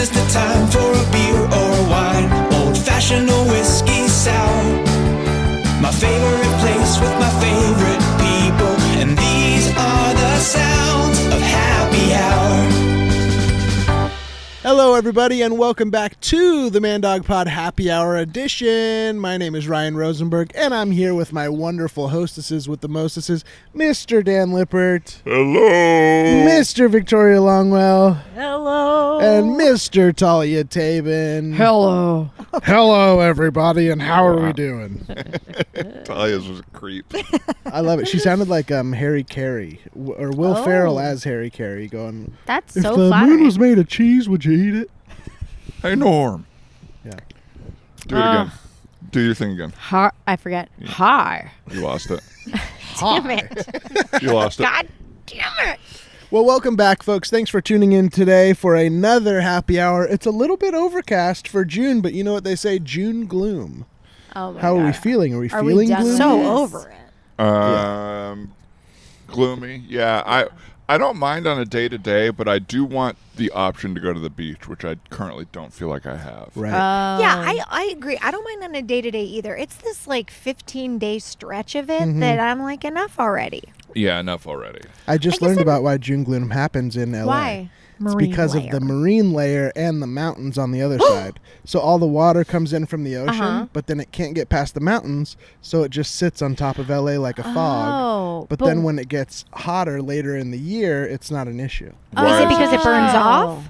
this the time for a beer or a wine? Old-fashioned or whiskey sour? My favorite place with my favorite people, and these are the sounds of happy hour. Hello, everybody, and welcome back to the Man Dog Pod Happy Hour edition. My name is Ryan Rosenberg, and I'm here with my wonderful hostesses with the mostesses, Mr. Dan Lippert. Hello. Mr. Victoria Longwell. Hello. And Mr. Talia Tabin. Hello. Hello, everybody, and how are we doing? Talia's was a creep. I love it. She sounded like Harry Carey, or Will Ferrell as Harry Carey, going, That's if so the flattering. moon was made of cheese, would you eat it? Hey, Norm. Yeah. Do it again. Do your thing again. Hi. I forget. Hi. You lost it. Damn it. You lost it. God damn it. Well, welcome back, folks. Thanks for tuning in today for another happy hour. It's a little bit overcast for June, but you know what they say, June gloom. Oh my How God. are we feeling? Are we Are feeling we done gloomy? so over it? Gloomy. Yeah, I don't mind on a day-to-day, but I do want the option to go to the beach, which I currently don't feel like I have. Right. Yeah, I agree. I don't mind on a day-to-day either. It's this like 15-day stretch of it that I'm like, enough already. Yeah, enough already. I just I guess learned about why June gloom happens in LA. Why? It's because of the marine layer and the mountains on the other side. So all the water comes in from the ocean, but then it can't get past the mountains, so it just sits on top of LA like a fog. But then when it gets hotter later in the year, it's not an issue. Is it because it burns off?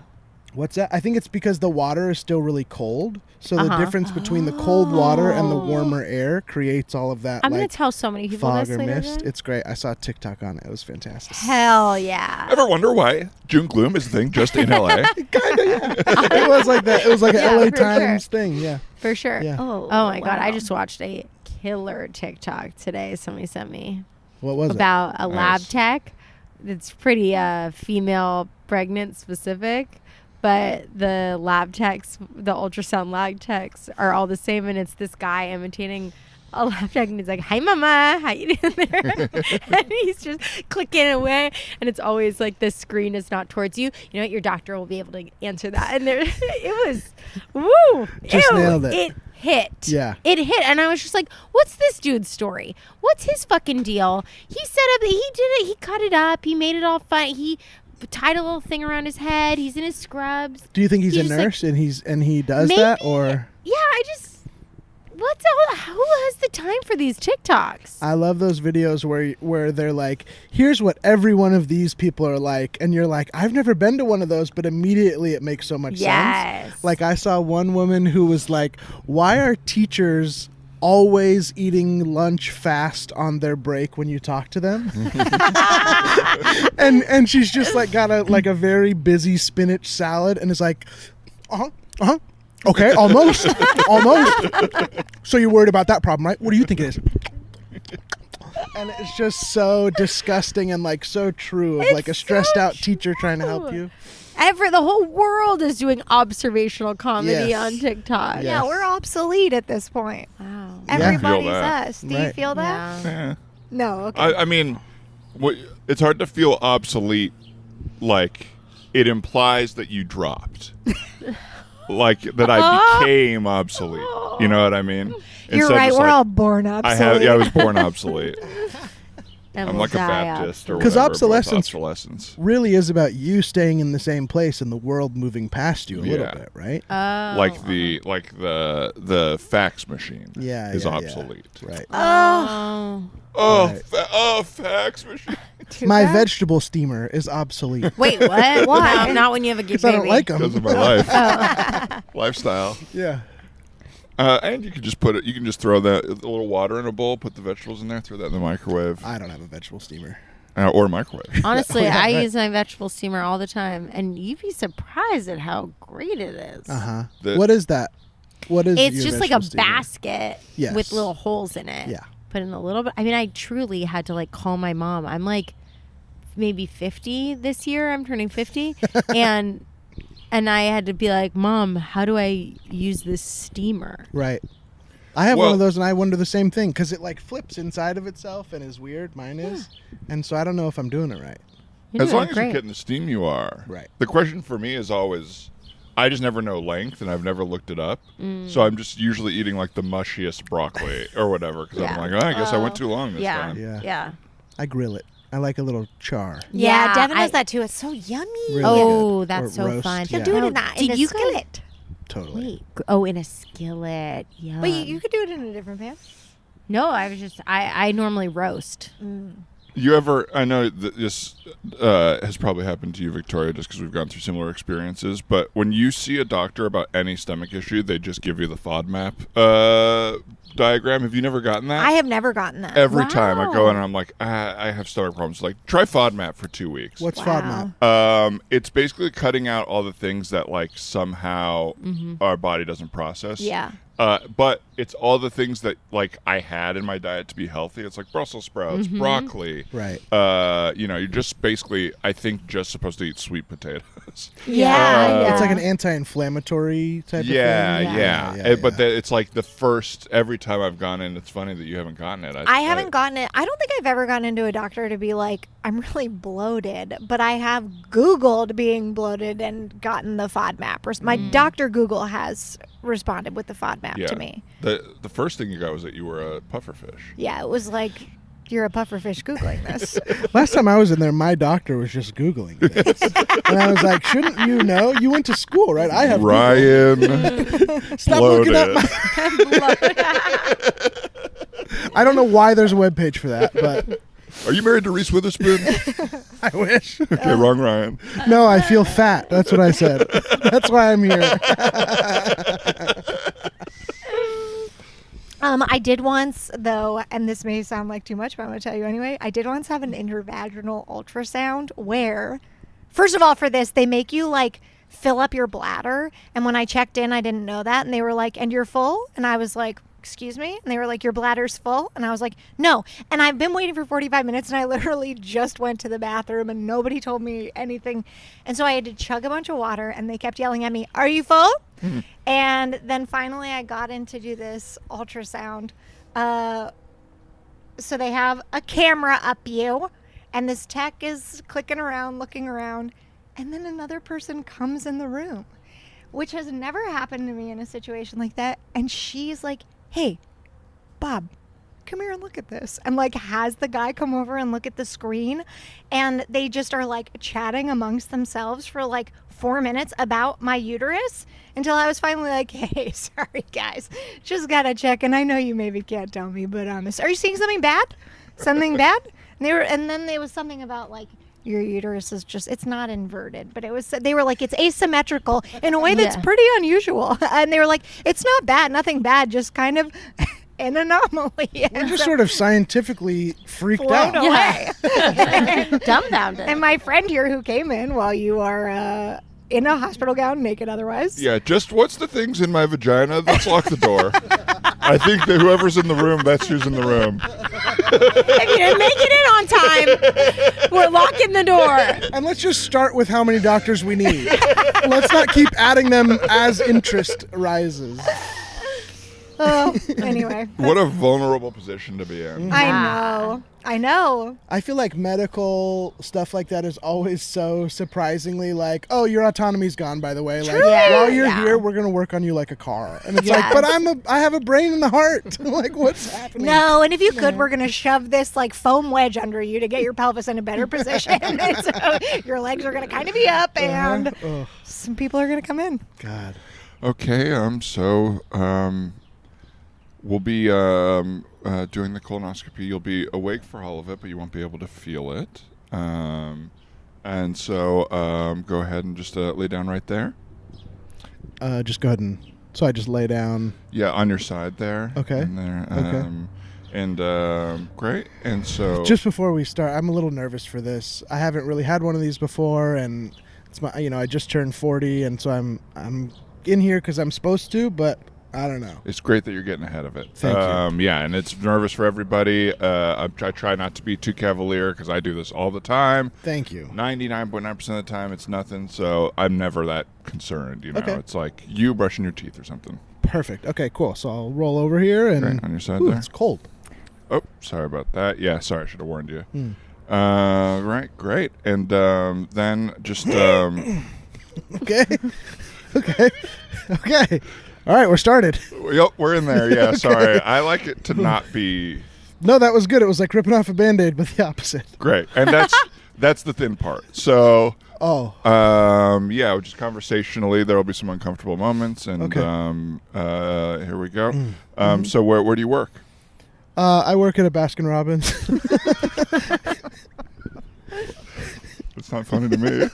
What's that? I think it's because the water is still really cold. So the difference between the cold water and the warmer air creates all of that I'm going like to tell so many people fog this or later. mist. Then. It's great. I saw a TikTok on it. It was fantastic. Hell yeah. Ever wonder why June gloom is a thing just in LA? Kinda, yeah. It was like that. It was like Yeah, an LA for Times thing. Yeah. For sure. Yeah. Oh my God. I just watched a killer TikTok today. Somebody sent me What was about a lab Nice. tech. It's pretty female pregnant specific. But the lab techs, the ultrasound lab techs are all the same. And it's this guy imitating a lab tech. And he's like, hi, mama. How you doing there? And he's just clicking away. And it's always like the screen is not towards you. You know what? Your doctor will be able to answer that. And there, it was, woo. Just nailed it. It hit. Yeah. It hit. And I was just like, what's this dude's story? What's his fucking deal? He set up, he did it. He cut it up. He made it all fun. He tied a little thing around his head. He's in his scrubs. Do you think he's a just, like, nurse and he does maybe, that, or? Yeah, what's all, who has the time for these TikToks? I love those videos where they're like, here's what every one of these people are like, and you're like, I've never been to one of those, but immediately it makes so much sense. Like I saw one woman who was like, why are teachers always eating lunch fast on their break when you talk to them? and she's just like got a very busy spinach salad and is like, okay, almost. So you're worried about that problem, right? What do you think it is? And it's just so disgusting and like so true of like a stressed out teacher trying to help you. The whole world is doing observational comedy Yes. on TikTok. Yes. Yeah, we're obsolete at this point. Wow. Everybody's Feel that. us. Do you Right. feel that? Yeah. Eh. No, okay. I mean, it's hard to feel obsolete. Like, it implies that you dropped. Like, that I became obsolete. You know what I mean? You're Instead of right. just We're like, all born obsolete. I was born obsolete. And I'm we'll like a die Baptist or Because whatever. but it's obsolescence really is about you staying in the same place and the world moving past you a little Yeah. bit, right? Like the fax machine is obsolete. Right. Oh. Right. Fax machine. My vegetable steamer is obsolete. Wait, what? Why? No, not when you have a good Because baby. I don't like Because them. of my life. Lifestyle. Yeah. And you can just put it. You can just throw a little water in a bowl, put the vegetables in there, throw that in the microwave I don't have a vegetable steamer. or microwave. Honestly, Oh, yeah, I right. use my vegetable steamer all the time, and you'd be surprised at how great it is. Uh-huh. The- What is that? What is It's your just like a vegetable steamer? basket Yes. with little holes in it. Yeah. Put in a little bit. I mean, I truly had to like call my mom. I'm like maybe 50 this year. I'm turning 50, and I had to be like, Mom, how do I use this steamer? Right. I have Well- one of those, and I wonder the same thing because it like flips inside of itself and is weird. Mine is, and so I don't know if I'm doing it right. You're As doing long as great. you're getting the steam, you are. Right. The question for me is always, I just never know length, and I've never looked it up. So I'm just usually eating like the mushiest broccoli or whatever because I'm like, I guess I went too long this time. Yeah. I grill it. I like a little char. Yeah, Devin does that too. It's so yummy. Really good. That's Or so roast, fun. yeah. You do it in that. In a you guys- skillet. Totally. Wait. In a skillet. Yeah. But you could do it in a different pan. No, I normally roast. You ever? I know that this has probably happened to you, Victoria, just because we've gone through similar experiences. But when you see a doctor about any stomach issue, they just give you the FODMAP diagram. Have you never gotten that? I have never gotten that. Every time I go in, and I'm like, I have stomach problems. Like, try FODMAP for 2 weeks. What's FODMAP? It's basically cutting out all the things that like somehow our body doesn't process. Yeah. But it's all the things that like I had in my diet to be healthy. It's like Brussels sprouts, broccoli. Right. You're just basically, I think, just supposed to eat sweet potatoes. It's like an anti-inflammatory type of thing. Yeah. But it's like the first, every time I've gone in, it's funny that you haven't gotten it. I haven't gotten it. I don't think I've ever gone into a doctor to be like, I'm really bloated, but I have Googled being bloated and gotten the FODMAP. My doctor Google has responded with the FODMAP to me. The first thing you got was that you were a pufferfish. Yeah, it was like, you're a pufferfish Googling this. Last time I was in there, my doctor was just Googling this. And I was like, shouldn't you know? You went to school, right? I have Ryan. Stop looking up my... I don't know why there's a webpage for that, but... Are you married to Reese Witherspoon? I wish. Okay, wrong Ryan. No, I feel fat. That's what I said. That's why I'm here. I did once, though, and this may sound like too much, but I'm going to tell you anyway. I did once have an intravaginal ultrasound where, first of all, for this, they make you like fill up your bladder. And when I checked in, I didn't know that. And they were like, and you're full? And I was like, excuse me? And they were like, your bladder's full? And I was like, no. And I've been waiting for 45 minutes and I literally just went to the bathroom and nobody told me anything. And so I had to chug a bunch of water and they kept yelling at me, are you full? And then finally I got in to do this ultrasound. So they have a camera up you and this tech is clicking around, looking around. And then another person comes in the room, which has never happened to me in a situation like that. And she's like, hey, Bob, come here and look at this. And like has the guy come over and look at the screen. And they just are like chatting amongst themselves for like 4 minutes about my uterus until I was finally like, hey, sorry guys, just gotta check. And I know you maybe can't tell me, but are you seeing something bad? Something bad? And then there was something about like, your uterus is just, it's not inverted, but they were like, it's asymmetrical in a way that's pretty unusual. And they were like, it's not bad, nothing bad, just kind of an anomaly. We're just sort of scientifically freaked out. Away. Dumbfounded. And my friend here who came in while you are in a hospital gown, naked otherwise. Yeah, just what's the things in my vagina? Let's lock the door. I think that whoever's in the room, that's who's in the room. If you didn't make it in on time, we're locking the door. And let's just start with how many doctors we need. Let's not keep adding them as interest rises. Oh, anyway. What a vulnerable position to be in. I know. I feel like medical stuff like that is always so surprisingly like, oh, your autonomy's gone, by the way. Like, while you're here, we're going to work on you like a car. And it's like, but I have a brain and a heart. Like, what's happening? No, and if you could, we're going to shove this like foam wedge under you to get your pelvis in a better position. And so your legs are going to kind of be up and some people are going to come in. God. Okay, we'll be doing the colonoscopy. You'll be awake for all of it, but you won't be able to feel it. And so go ahead and just lay down right there. Just go ahead and... So I just lay down... Yeah, on your side there. Okay. And there. Okay. And great. And so... Just before we start, I'm a little nervous for this. I haven't really had one of these before, and it's my... I just turned 40, and so I'm in here because I'm supposed to, but... I don't know. It's great that you're getting ahead of it. Thank you. Yeah, and it's nervous for everybody. I try not to be too cavalier because I do this all the time. Thank you. 99.9% of the time, it's nothing, so I'm never that concerned. Okay. It's like you brushing your teeth or something. Perfect. Okay, cool. So I'll roll over here and... Right, on your side Ooh, there. it's cold. Oh, sorry about that. Yeah, sorry, I should have warned you. Right, great. And then just... Okay. Okay. Okay. All right, we're started. Yep, we're in there. Yeah, sorry. I like it to not be No, that was good. It was like ripping off a Band-Aid, but the opposite. great. And that's the thin part. So, Oh. yeah, just conversationally, there will be some uncomfortable moments. And Okay. here we go. So where do you work? I work at a Baskin Robbins. It's not funny to me.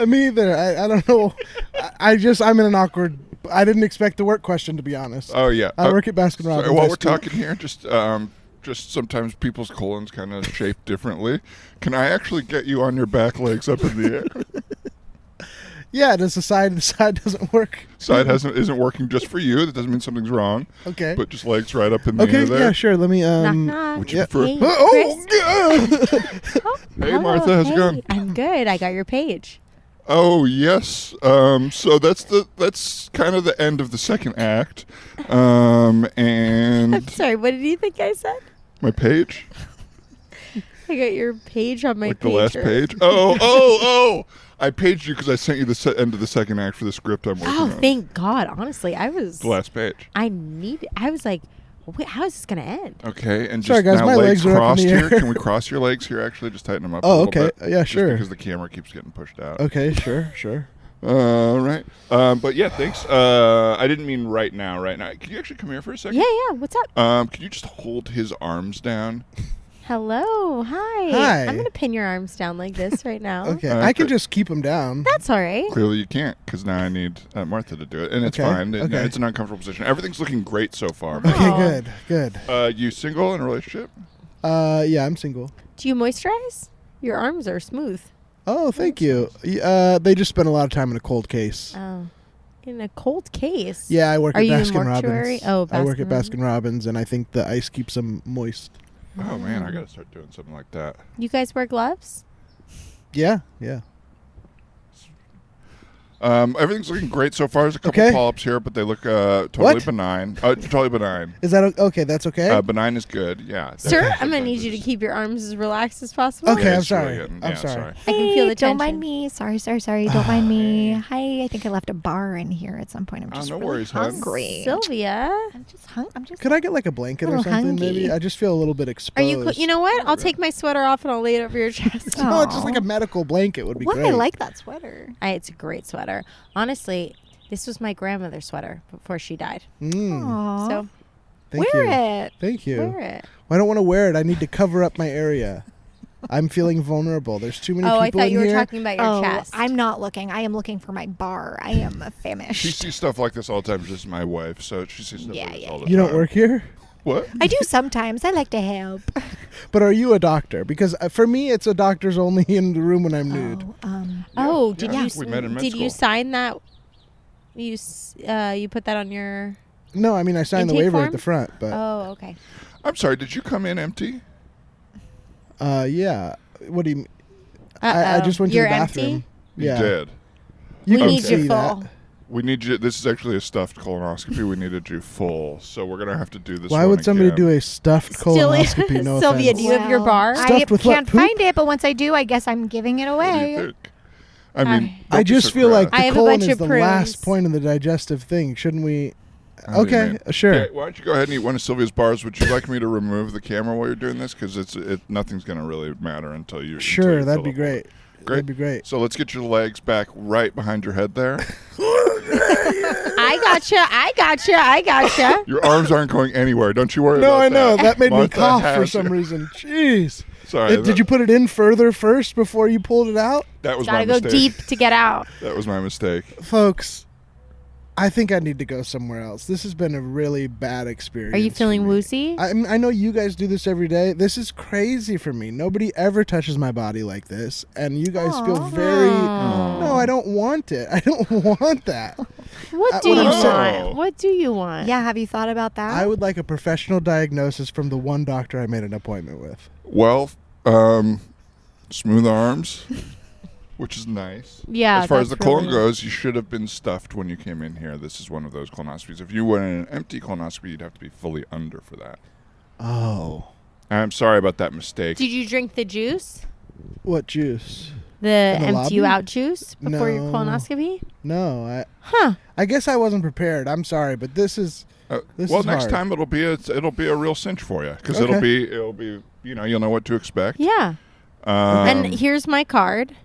Me either. I don't know. I'm in an awkward. I didn't expect the work question, to be honest. Oh, yeah. I work at Baskin Robbins. Sorry, while I we're school- talking here, just sometimes people's colons kind of shaped differently. Can I actually get you on your back legs up in the air? Yeah, does the side doesn't work? Side isn't working just for you. That doesn't mean something's wrong. Okay. But just legs right up in the air Okay, there. yeah, sure. Let me Knock, knock. Would you Yeah. prefer? Hey, Oh, Hey, Martha, how's it going? I'm good. I got your page. Oh yes. So that's kind of the end of the second act. I'm And sorry. What did you think I said? my page, I got your page on my like the last pager. page. Oh! I paged you because I sent you the end of the second act for the script I'm working Oh, on. thank God. Honestly, I was. The last page. I was like, wait, how is this gonna end? Okay, and Sorry, just guys, now my legs are up in crossed the here. air. Can we cross your legs here? Actually, just tighten them up. Oh, a little okay. bit, Yeah, just sure. because the camera keeps getting pushed out. okay, sure. All right. But yeah, thanks. I didn't mean right now. Can you actually come here for a second? Yeah. What's up? Can you just hold his arms down? Hello. Hi. Hi. I'm gonna pin your arms down like this right now. Okay, Okay. I can just keep them down. That's all right. Clearly you can't, because now I need Martha to do it, and it's Okay, fine. okay. It's an uncomfortable position. Everything's looking great so far. Okay, Aw. good. You single in a relationship? Yeah, I'm single. Do you moisturize? Your arms are smooth. Oh, thank you. They just spent a lot of time in a cold case. Oh. In a cold case. Yeah, I work Are at you in Baskin mortuary? Robbins. Oh, I work at Baskin Baskin Robbins, and I think the ice keeps them moist. Oh man, I gotta start doing something like that. You guys wear gloves? Yeah. Everything's looking great so far. There's a couple Okay. polyps here, but they look totally What? benign. Totally benign. Is that okay? That's okay. Benign is good. Yeah. Sir, I'm gonna need you to keep your arms as relaxed as possible. Okay, I'm it's really sorry. good. I'm Yeah, sorry. I can feel the Don't tension. mind me. Sorry. Don't mind me. Hi. I think I left a bar in here at some point. I'm just no really worries, hon. hungry. Sylvia, I'm just. Could I get like a blanket or Little something? hungry. Maybe I just feel a little bit are exposed. you? You know what? I'll take my sweater off and I'll lay it over your chest. No, just like Aw. a medical blanket would be Why? great. I like that sweater. It's a great sweater. Honestly, this was my grandmother's sweater before she died. Aw. So Thank wear you. it. Thank you. wear it. Well, I don't want to wear it. I need to cover up my area. I'm feeling vulnerable. There's too many Oh, people I thought in you were here. talking about your chest. I'm not looking. I am looking for my bar. I am famished. She sees stuff like this all the time. She's my wife, so she sees stuff Yeah, like this yeah, all the You time. don't work here? What? I do sometimes. I like to help. But are you a doctor? Because for me, it's a doctor's only in the room when I'm nude. Oh, did yeah, you? we met in med Did you school. sign that? You put that on your. No, I mean, I signed the Intake waiver form? at the front, but Oh, okay. I'm sorry. Did you come in empty? yeah. What do you mean? I just went to You're the bathroom. empty? Yeah. You did. You We can need you see that. full. We need you. This is actually a stuffed colonoscopy. We needed you full, so we're gonna have to do this. Why one would somebody again. do a stuffed colonoscopy? No Sylvia, offense. do you have your bar? Stuffed I with what, can't poop? find it, but once I do, I guess I'm giving it What do away. you think? I mean, I don't be just so feel like crap. I the have a colon bunch is of the prunes. last point of the digestive thing. Shouldn't we? I don't Okay, know. sure. Okay, why don't you go ahead and eat one of Sylvia's bars? Would you like me to remove the camera while you're doing this? Because nothing's gonna really matter until you. Sure, that'd be great. Great. That'd be great. So let's get your legs back right behind your head there. I gotcha. Your arms aren't going anywhere. Don't you worry No, about I know. that. That made me Martha cough for has some you. reason. Jeez. Sorry. Did you put it in further first before you pulled it out? That was my Gotta go mistake. deep to get out. That was my mistake. Folks, I think I need to go somewhere else. This has been a really bad experience. Are you for feeling me. woozy? I know you guys do this every day. This is crazy for me. Nobody ever touches my body like this. And you guys feel very... No, I don't want it. I don't want that. What do what you I'm saying- want? What do you want? Yeah, have you thought about that? I would like a professional diagnosis from the one doctor I made an appointment with. Well, smooth arms, which is nice. Yeah, As far as the that's colon really- goes, you should have been stuffed when you came in here. This is one of those colonoscopies. If you went in an empty colonoscopy, you'd have to be fully under for that. Oh. I'm sorry about that mistake. Did you drink the juice? What juice? The In the empty you lobby? out juice before your No. colonoscopy? No, Huh. I guess I wasn't prepared. I'm sorry, but this is well, is next hard. time it'll be a real cinch for you because Okay. it'll be you'll know what to expect. Yeah. And here's my card.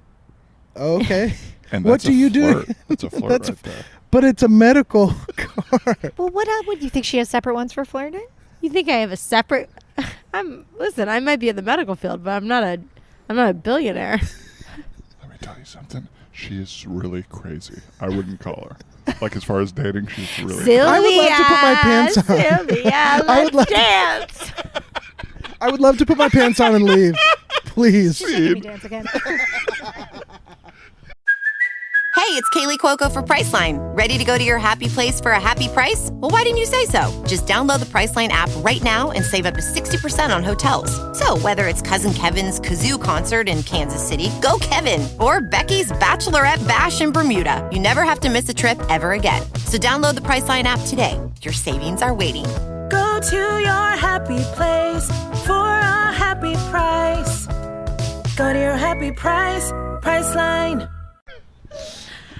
okay. And What that's do a you do? flirt. That's a flirt That's right there. But it's a medical card. Well, what would you think she has separate ones for flirting? You think I have a separate? Listen. I might be in the medical field, but I'm not a billionaire. Let me tell you something. She is really crazy. I wouldn't call her. Like as far as dating, she's really. Sylvia, I would love to put my pants on. Sylvia, I would let's love to- dance. I would love to put my pants on and leave. Please. She's making me dance again. Hey, it's Kaylee Cuoco for Priceline. Ready to go to your happy place for a happy price? Well, why didn't you say so? Just download the Priceline app right now and save up to 60% on hotels. So whether it's Cousin Kevin's Kazoo Concert in Kansas City, go Kevin, or Becky's Bachelorette Bash in Bermuda, you never have to miss a trip ever again. So download the Priceline app today. Your savings are waiting. Go to your happy place for a happy price. Go to your happy price, Priceline.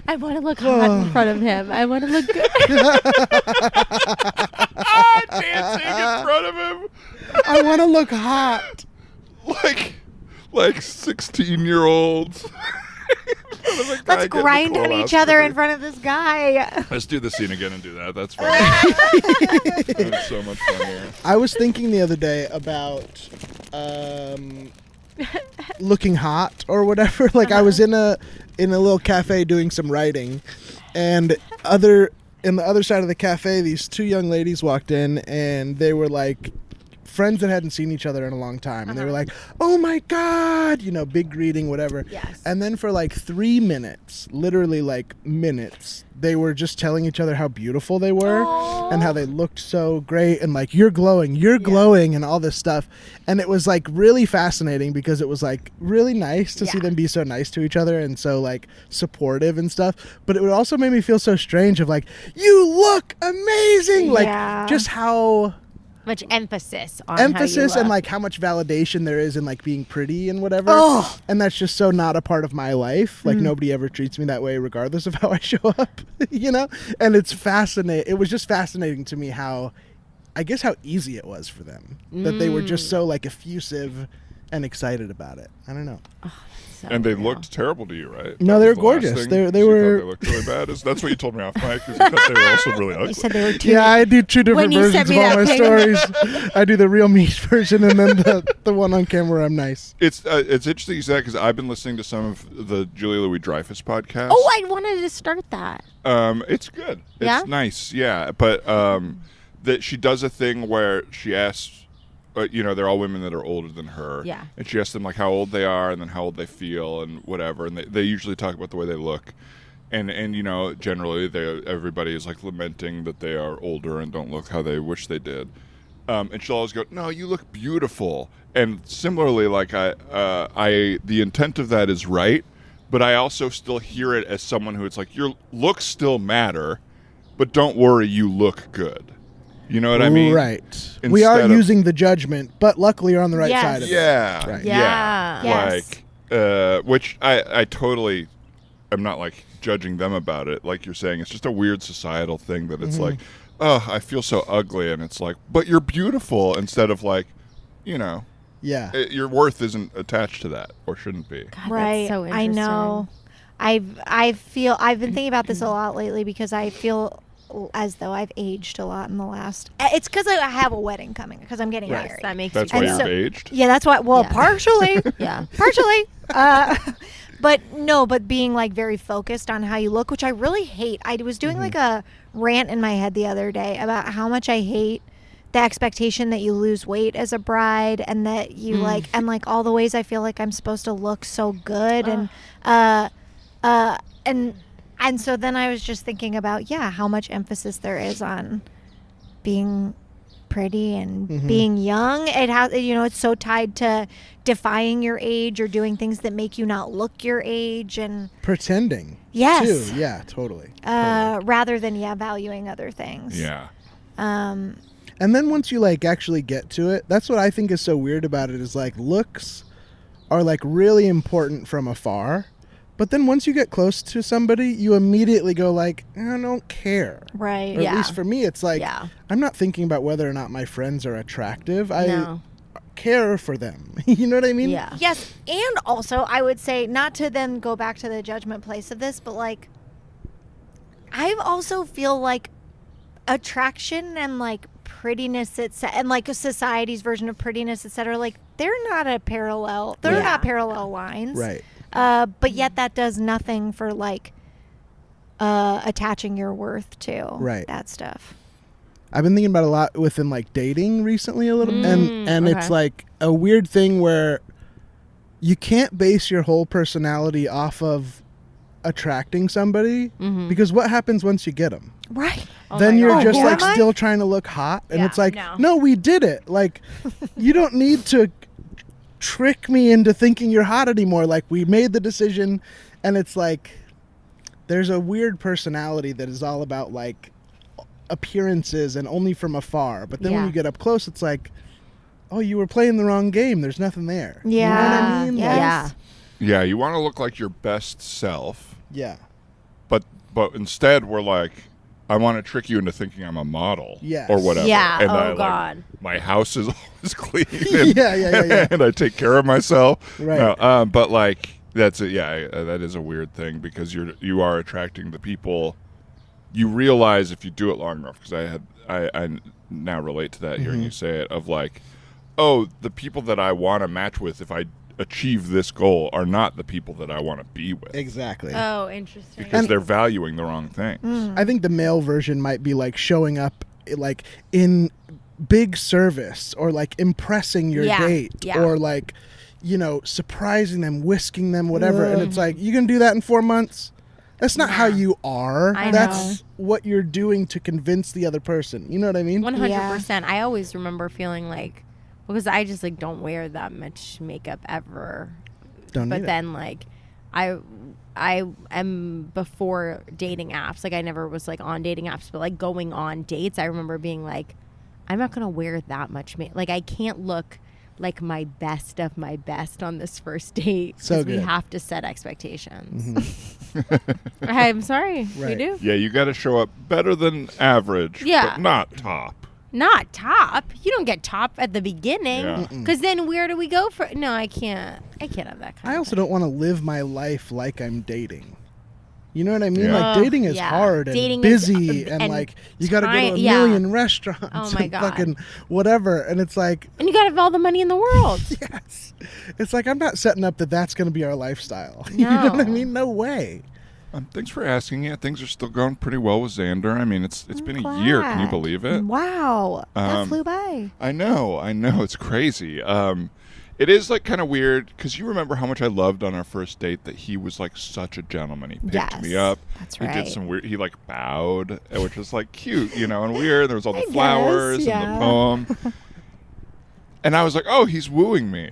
I want to look hot in front of him. I want to look good. Dancing in front of him. I want to look hot. Like 16-year-olds. Let's grind on each other in front of this guy. Let's do the scene again and do that. That's fun. It's so much fun here. I was thinking the other day about looking hot or whatever. Like I was in a little cafe doing some writing, and in the other side of the cafe, these two young ladies walked in, and they were like friends that hadn't seen each other in a long time, and they were like, "Oh my God," big greeting, whatever. Yes. And then for like 3 minutes, literally like minutes, they were just telling each other how beautiful they were and how they looked so great, and like you're glowing, and all this stuff. And it was like really fascinating because it was like really nice to see them be so nice to each other and so like supportive and stuff. But it would also make me feel so strange of like, you look amazing, like just how much emphasis on how you look. and like how much validation there is in like being pretty and whatever. And that's just so not a part of my life. Like nobody ever treats me that way regardless of how I show up, And it's fascinating. It was just fascinating to me how easy it was for them. That they were just so like effusive and excited about it. I don't know. And they looked terrible to you, right? No, That they was were the last gorgeous. thing? They So you were- thought they looked really bad. That's what you told me off mic. Because you thought they were also really ugly. You said they were too. Yeah, I do two different When you versions sent of me all that my pic- stories. I do the real me version and then the one on camera I'm nice. It's interesting you say that because I've been listening to some of the Julia Louis-Dreyfus podcast. Oh, I wanted to start that. It's good. Yeah? It's nice, yeah. But that she does a thing where she asks, they're all women that are older than her. Yeah. And she asks them like how old they are and then how old they feel and whatever. And they usually talk about the way they look. And generally everybody is like lamenting that they are older and don't look how they wish they did. And she'll always go, "No, you look beautiful." And similarly, like the intent of that is right, but I also still hear it as someone who it's like your looks still matter, but don't worry, you look good. You know what I mean? Right. We are Instead of- using the judgment, but luckily you're on the right Yes. side of it. Yeah. Right. Yeah. Yes. Like, which I totally am not like judging them about it. Like you're saying, it's just a weird societal thing that it's like, oh, I feel so ugly. And it's like, but you're beautiful instead of like, Yeah. your worth isn't attached to that or shouldn't be. God, Right. That's so I interesting. know. I've been thinking about this a lot lately because I feel as though I've aged a lot in the last. It's because I have a wedding coming because I'm getting Yes, married. that makes That's you why And you've so- aged. Yeah, that's why. Well, Yeah. partially. Yeah. Partially. But being like very focused on how you look, which I really hate. I was doing like a rant in my head the other day about how much I hate the expectation that you lose weight as a bride and that you like all the ways I feel like I'm supposed to look so good and so then I was just thinking about how much emphasis there is on being pretty and being young. It has, it's so tied to defying your age or doing things that make you not look your age and Pretending. Yes. Too. Yeah, totally. rather than valuing other things. Yeah. And then once you like actually get to it, that's what I think is so weird about it is like looks are like really important from afar. But then once you get close to somebody, you immediately go like, I don't care. Right. Or at least for me, it's like, Yeah. I'm not thinking about whether or not my friends are attractive. I care for them. You know what I mean? Yeah. Yes. And also, I would say, not to then go back to the judgment place of this, but like, I also feel like attraction and like prettiness, and like a society's version of prettiness, etc. Like, they're not a parallel. They're not parallel lines. Right. But yet that does nothing for like attaching your worth to that stuff. I've been thinking about a lot within like dating recently a little, and it's like a weird thing where you can't base your whole personality off of attracting somebody because what happens once you get them? Right. Then you're just like still trying to look hot, and it's like, no, we did it. Like, you don't need to trick me into thinking you're hot anymore. Like, we made the decision, and it's like there's a weird personality that is all about like appearances and only from afar. But then when you get up close, it's like, oh, you were playing the wrong game. There's nothing there. Yeah. You know what I mean? Yes. Yeah, you want to look like your best self. Yeah. But instead we're like, I want to trick you into thinking I'm a model or whatever. Yeah. And Oh, God. Like, my house is always clean. And, yeah. And I take care of myself. Right. No, but like, that's it. Yeah, that is a weird thing because you are attracting the people. You realize if you do it long enough, because I now relate to that hearing you say it, of like, oh, the people that I want to match with if I achieve this goal are not the people that I want to be with. Exactly. Oh, interesting. Because they're valuing the wrong things. I think the male version might be like showing up like in big service or like impressing your date or like, you know, surprising them, whisking them, whatever. And it's like, you can do that in 4 months. That's not how you are. That's what you're doing to convince the other person. You know what I mean? 100%. I always remember feeling like, because I just like don't wear that much makeup ever. But then like I am before dating apps. Like I never was like on dating apps, but like going on dates, I remember being like, I'm not gonna wear that much makeup. Like I can't look like my best of my best on this first date because we have to set expectations. I'm sorry, we do. Yeah, you got to show up better than average, but not top. Not top. You don't get top at the beginning because then where do we go for? No, I can't have that kind I of also thing. don't want to live my life like I'm dating. You know what I mean? Like dating is hard and dating busy is, and like you got to go to a million restaurants and fucking whatever. And it's like, and you got to have all the money in the world. Yes. It's like, I'm not setting up that's going to be our lifestyle. You know what I mean? No way. Thanks for asking. Yeah, things are still going pretty well with Xander. I mean, it's been a year. Can you believe it? Wow. That flew by. I know. It's crazy. It is like kind of weird because you remember how much I loved on our first date that he was like such a gentleman. He picked me up. That's He right. did some weird. He like bowed, which was like cute, you know, and weird. There was all the flowers and the poem, and I was like, oh, he's wooing me.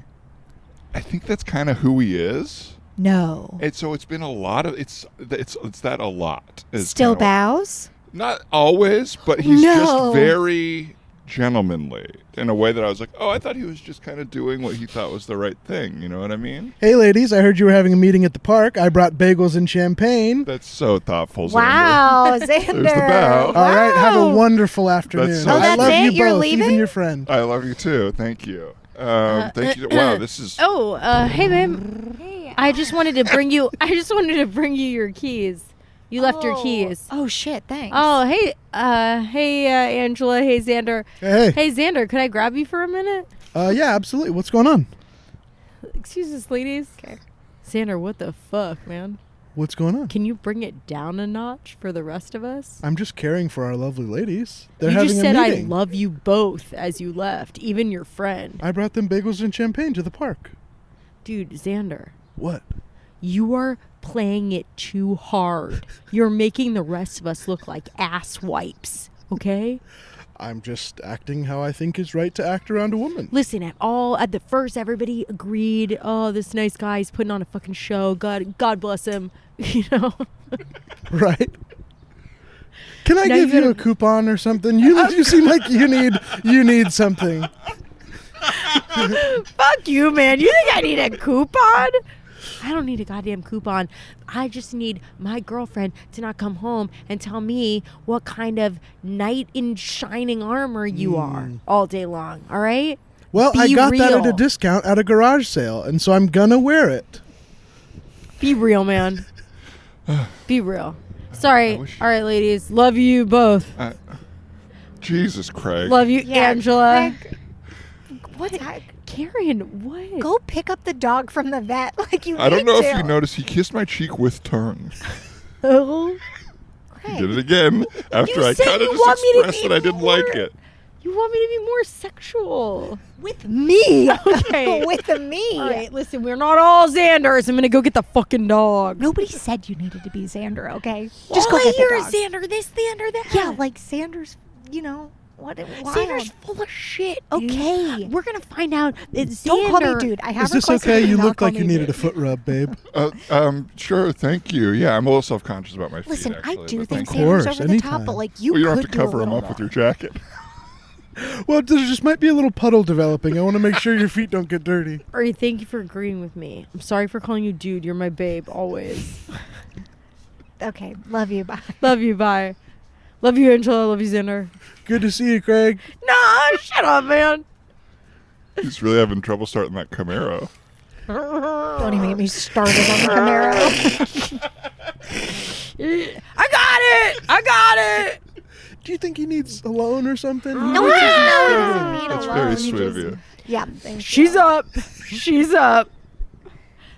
I think that's kind of who he is. No. And so it's been a lot of it's that a lot. Still bows? Not always, but he's just very gentlemanly in a way that I was like, oh, I thought he was just kind of doing what he thought was the right thing. You know what I mean? Hey, ladies, I heard you were having a meeting at the park. I brought bagels and champagne. That's so thoughtful, Xander. Wow, Xander. There's the bow. All right, have a wonderful afternoon. That's so I love you You're both, leaving? even your friend. I love you too. Thank you. Thank you. Wow, this is. Hey, babe. Hey, I just wanted to bring you. Your keys. You left your keys. Oh shit! Thanks. Oh, hey, Angela. Hey, Xander. Hey. Hey, Xander. Could I grab you for a minute? Yeah, absolutely. What's going on? Excuse us, ladies. Okay. Xander, what the fuck, man? What's going on? Can you bring it down a notch for the rest of us? I'm just caring for our lovely ladies. They're You having just a said I meeting. love you both as you left, even your friend. I brought them bagels and champagne to the park. Dude, Xander. What? You are playing it too hard. You're making the rest of us look like ass wipes, okay? I'm just acting how I think is right to act around a woman. Listen, at the first, everybody agreed. Oh, this nice guy's putting on a fucking show. God bless him. You know? Right? Can I Now give you you a coupon or something? You seem like you need something. Fuck you, man. You think I need a coupon? I don't need a goddamn coupon. I just need my girlfriend to not come home and tell me what kind of knight in shining armor you are all day long. All right? Well, Be I got that real. at a discount at a garage sale, and so I'm gonna wear it. Be real, man. Be real. Sorry. wish- All right, ladies. Love you both. Jesus, Craig. Love you, Yeah, Angela. Craig, what's that? Karen, what? Go pick up the dog from the vet like you I don't need know to. if you noticed, he kissed my cheek with tongue. Oh. He did it again after I said kind of you just want me to expressed be that I didn't more- like it. You want me to be more sexual. With me. Okay. With me. All right, listen, we're not all Xanders. I'm going to go get the fucking dog. Nobody said you needed to be Xander, okay? Just go All get I hear the is dog. Xander this, Xander that. Yeah, like Xander's, you know, what? Xander's full of shit. dude. Okay. We're going to find out that Xander... Don't call me dude. I have Is this requested okay? that You not look call like me you needed dude. a foot rub, babe. Sure, thank you. Yeah, I'm a little self-conscious about my feet, Listen, actually. I do but think thank you. course, Xander's over the anytime. top, but like you Well, you don't have could to do a cover them little up with more. your jacket. Well, there just might be a little puddle developing. I want to make sure your feet don't get dirty. All right, thank you for agreeing with me. I'm sorry for calling you dude. You're my babe, always. Okay, love you. Bye. Love you, bye. Love you, Angela. Love you, Xander. Good to see you, Craig. Nah, shut up, man. He's really having trouble starting that Camaro. Don't even get me started on the Camaro. I got it. Do you think he needs a loan or something? No, he doesn't need a That's loan. very He sweet of just- you. Yeah, thank She's you. up. She's up.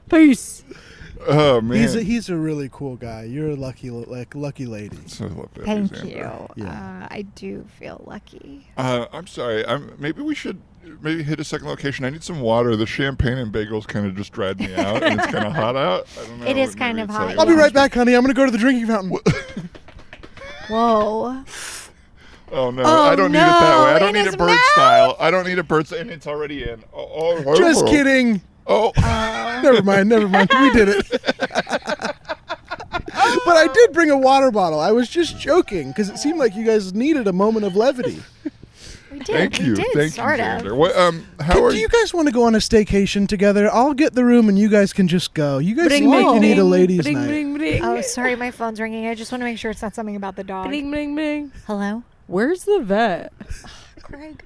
Peace. Oh, man. He's a really cool guy. You're a lucky lady. So I love that, Thank Xander. you. Yeah. I do feel lucky. I'm sorry. Maybe we should hit a second location. I need some water. The champagne and bagels kind of just dried me out, and it's kind of hot out. I don't know. It is Maybe kind of it's hot, like- I'll be right back, honey. I'm gonna go to the drinking fountain. Whoa. Oh no! Oh, I don't need it that way. I no, don't in need his a bird style. I don't need a bird style, and it's already in. Just kidding. Oh. Never mind. We did it. But I did bring a water bottle. I was just joking because it seemed like you guys needed a moment of levity. We did. Thank we you, did, thank sort you, of. Xander. What? How are Do you guys want to go on a staycation together? I'll get the room and you guys can just go. You guys seem like you need a ladies' bling, night. bling, bling. Oh, sorry, my phone's ringing. I just want to make sure it's not something about the dog. Bling, bling, bling. Hello? Where's the vet? Craig.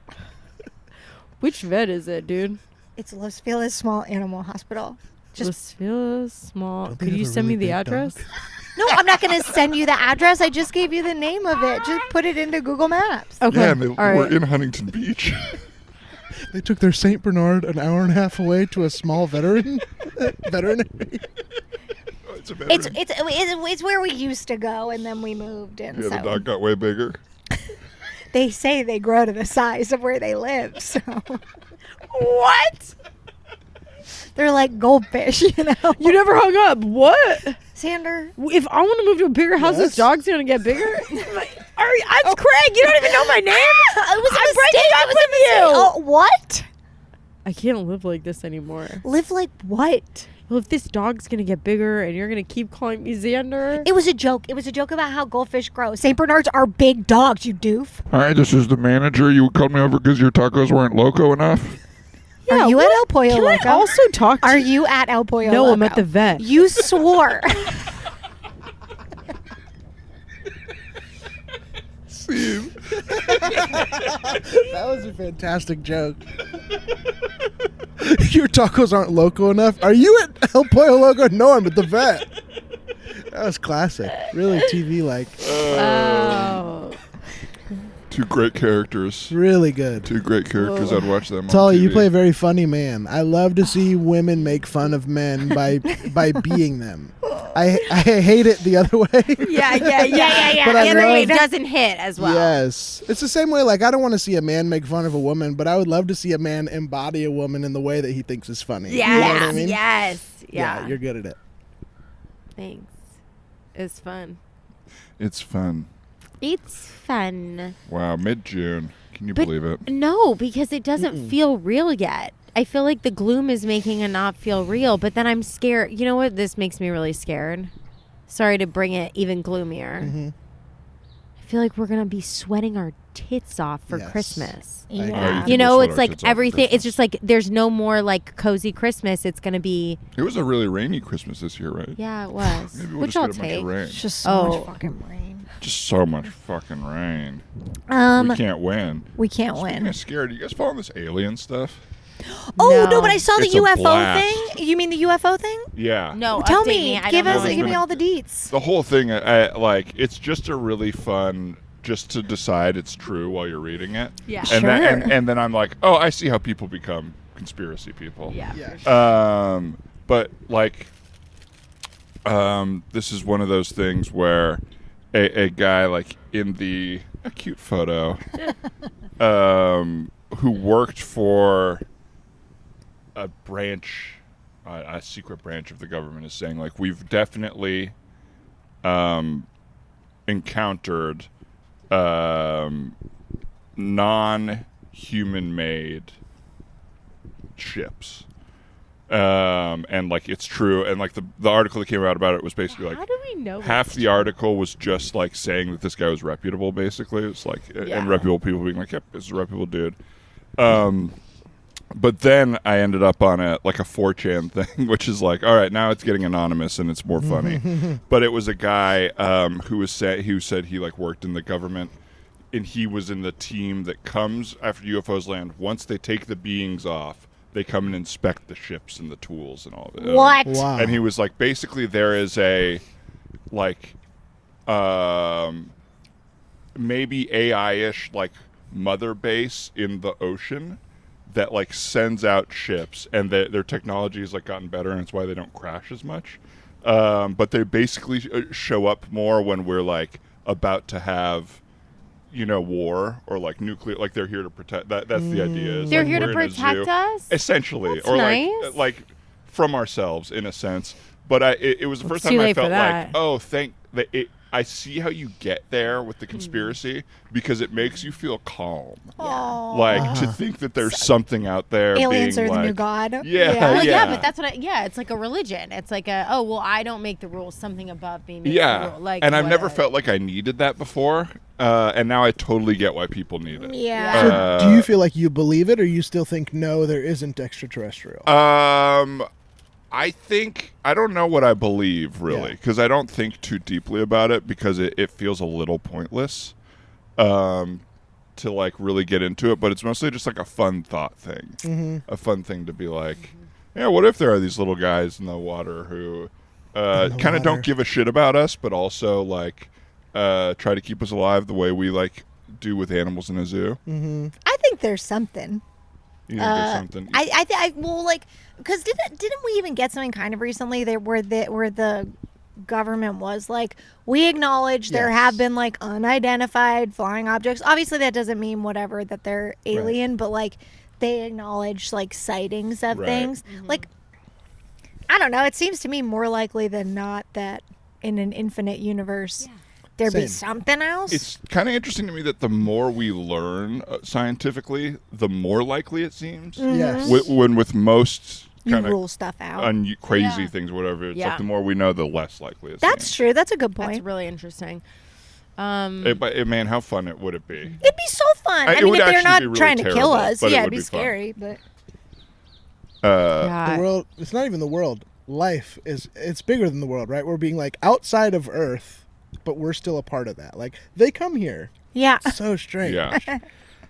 Which vet is it, dude? It's Los Feliz Small Animal Hospital. Just Los Feliz Small. Don't they Could you have a send me really the big dog? address? No, I'm not going to send you the address. I just gave you the name of it. Just put it into Google Maps. Okay. Yeah, and All we're right. in Huntington Beach. They took their Saint Bernard an hour and a half away to a small veterinary. It's a veteran. It's where we used to go, and then we moved, and Yeah, the so dog got way bigger. they say they grow to the size of where they live. So What? they're like goldfish, you know. You never hung up. What? Xander, If I want to move to a bigger house, this Yes. dog's gonna get bigger. That's Craig. You don't even know my name. it was a I'm mistake. breaking up with you. Oh, what? I can't live like this anymore. Live like what? Well, if this dog's gonna get bigger and you're gonna keep calling me Xander, It was a joke. It was a joke about how goldfish grow. Saint Bernards are big dogs, you doof. Hi, this is the manager. You called me over because your tacos weren't loco enough. yeah, Are you at El Pollo Can Loco? I also talk to Are you? you at El Pollo No, Loco? I'm at the vet. You swore. Steve. That was a fantastic joke. Your tacos aren't loco enough. Are you at El Pollo Loco? No, I'm at the vet. That was classic. Really TV-like. Wow. Two great characters. Really good. Two great characters. I'd watch them. Tully, on you TV. play a very funny man. I love to see women make fun of men by being them. I hate it the other way. Yeah. But I the other way love- doesn't hit as well. Yes. It's the same way, like, I don't want to see a man make fun of a woman, but I would love to see a man embody a woman in the way that he thinks is funny. Yes. You know what I mean? Yes. Yeah, Yeah. you're good at it. Thanks. It's fun. It's fun. It's fun. Wow, mid-June. Can you But believe it? no, because it doesn't feel real yet. I feel like the gloom is making it not feel real, but then I'm scared. You know what? This makes me really scared. Sorry to bring it even gloomier. Mm-hmm. I feel like we're going to be sweating our tits off for Yes. Christmas. Yeah. You know, We'll it's sweat our like tits off for everything. It's Christmas. just like there's no more like cozy Christmas. It's gonna be. It was a really rainy Christmas this year, right? Yeah, it was. Maybe we'll Which just I'll get a bunch take. of rain. It's just so much Oh. fucking rain. Just so much fucking rain. We can't win. We can't Speaking win. of scared, you guys following this alien stuff? Oh No. no, but I saw the It's a UFO blast. thing. You mean the UFO thing? Yeah. No, Tell update me. I Give don't us. know Give me anything. all the deets. The whole thing, like, it's just a really fun, just to decide it's true while you're reading it. Yeah. And then, Sure. and then I'm like, oh, I see how people become conspiracy people. Yeah. Yeah. But like, this is one of those things where a guy like in a cute photo, who worked for a branch, a secret branch of the government, is saying like we've definitely encountered non-human made ships. And like it's true, and like the article that came out about it was basically like How do we know? half it's the article was just like saying that this guy was reputable. Basically, it's like Yeah. and reputable people being like, "Yep, this is a reputable dude." But then I ended up on a 4chan thing, which is like, all right, now it's getting anonymous and it's more funny. But it was a guy who said he like worked in the government, and he was in the team that comes after UFOs land. Once they take the beings off, they come and inspect the ships and the tools and all of it. What? Wow. And he was like, basically, there is a like maybe AI-ish like mother base in the ocean that like sends out ships, and their technology has like gotten better, and it's why they don't crash as much. But they basically show up more when we're like about to have, war or like nuclear. Like they're here to protect. That's the idea. Is, They're like, here to we're in a protect zoo. us? essentially, That's or nice. like from ourselves in a sense. But it was the first too time I late for felt like, that. oh, thank that it. I see how you get there with the conspiracy because it makes you feel calm. Aw. Like to think that there's something out there. Aliens being are the like, new god. Yeah, Well, yeah. but that's what. It's like a religion. It's like I don't make the rules. Something above me makes the Yeah, rule. Like, and I've never what- felt like I needed that before, and now I totally get why people need it. Yeah. So do you feel like you believe it, or you still think no, there isn't extraterrestrial? I think I don't know what I believe really Yeah. because I don't think too deeply about it because it feels a little pointless to like really get into it. But it's mostly just like a fun thought thing, a fun thing to be like, yeah, what if there are these little guys in the water who kind of water. don't give a shit about us, but also like try to keep us alive the way we like do with animals in a zoo. I think there's something. You think there's something? I well, like, because didn't we even get something kind of recently there where the government was like, we acknowledge there Yes. have been like unidentified flying objects. Obviously, that doesn't mean whatever that they're alien, but like they acknowledge like sightings of Right. things. Like, I don't know. It seems to me more likely than not that in an infinite universe. There'd be Same. something else. It's kind of interesting to me that the more we learn scientifically, the more likely it seems. Yes. When with most you kind rule of stuff out. crazy things, whatever, it's Yeah. like the more we know, the less likely it That's seems. true. That's a good That's point. really interesting. But man, how fun it would it be? It'd be so fun. It I mean, would if they're actually not be really trying to kill terrible, us, but it yeah, would it'd be be fun. scary. But God. The world, it's not even the world. Life it's bigger than the world, right? We're being like outside of Earth, but we're still a part of that. Like they come here. yeah, So strange. Yeah.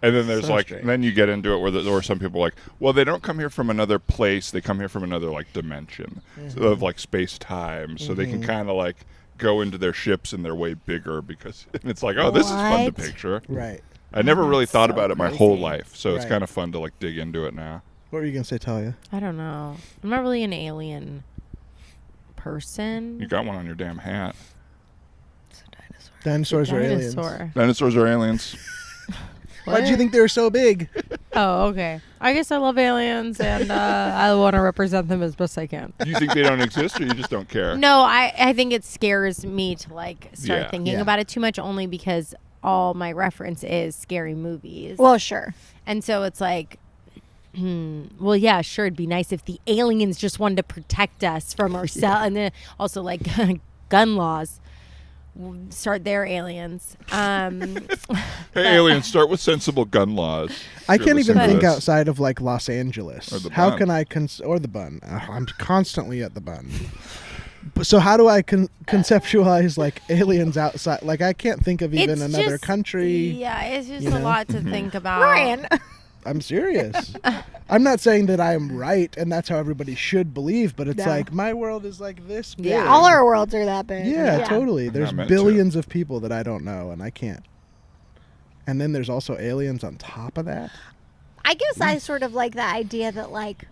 And then there's So like, strange. then you get into it where some people are like, well, they don't come here from another place. They come here from another like dimension of like space time. So they can kind of like go into their ships and they're way bigger because and it's like, oh, this is fun to What? picture. Right. I never really That's thought so about it my whole crazy. life. So it's Right. kind of fun to like dig into it now. What were you gonna say, Talia? I don't know. I'm not really an alien person. You got one on your damn hat. Dinosaurs are aliens. Dinosaur. Dinosaurs are aliens. Why did you think they were so big? Oh, okay. I guess I love aliens, and I want to represent them as best I can. Do you think they don't exist or you just don't care? No, I think it scares me to like start Yeah. thinking Yeah. about it too much, only because all my reference is scary movies. well, sure. And so it's like, well, yeah, sure, it'd be nice if the aliens just wanted to protect us from ourselves, and then also like gun laws. start their aliens. Hey, aliens, start with sensible gun laws. I can't even think this. outside of like Los Angeles. Or the How bun. can I or the bun? I'm constantly at the bun. So how do I conceptualize like aliens outside? Like I can't think of even It's another just- country. Yeah, it's just you a know? lot to think about. Ryan. I'm serious. I'm not saying that I'm right and that's how everybody should believe, but it's No. like my world is like this big. Yeah. All our worlds are that big. Yeah, totally. I'm There's not meant to. billions of people that I don't know and I can't. And then there's also aliens on top of that. I guess I sort of like the idea that like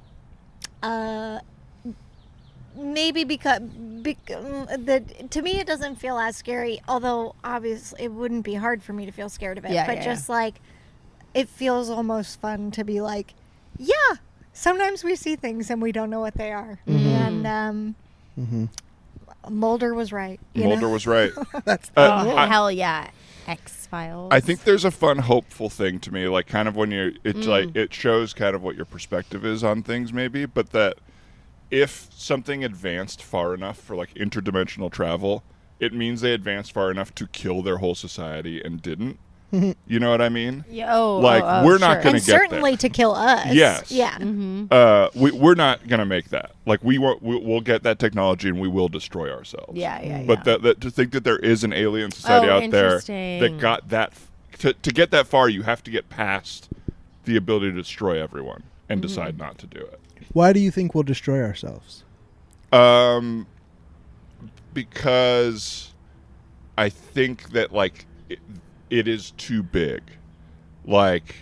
maybe because that to me it doesn't feel as scary, although obviously it wouldn't be hard for me to feel scared of it. Yeah, but yeah, just like it feels almost fun to be like, yeah, sometimes we see things and we don't know what they are. And Mulder was right. You Mulder know? was right. That's Hell yeah. X-Files. I think there's a fun, hopeful thing to me, like kind of when it's like it shows kind of what your perspective is on things, maybe, but that if something advanced far enough for like interdimensional travel, it means they advanced far enough to kill their whole society and didn't. You know what I mean? Yeah, we're not sure. gonna And get certainly there. to kill us. Yes. Yeah. We're not gonna make that. Like we'll get that technology and we will destroy ourselves. Yeah. But that to think that there is an alien society out there interesting. that got that to get that far, you have to get past the ability to destroy everyone and decide not to do it. Why do you think we'll destroy ourselves? Because I think that like it is too big. Like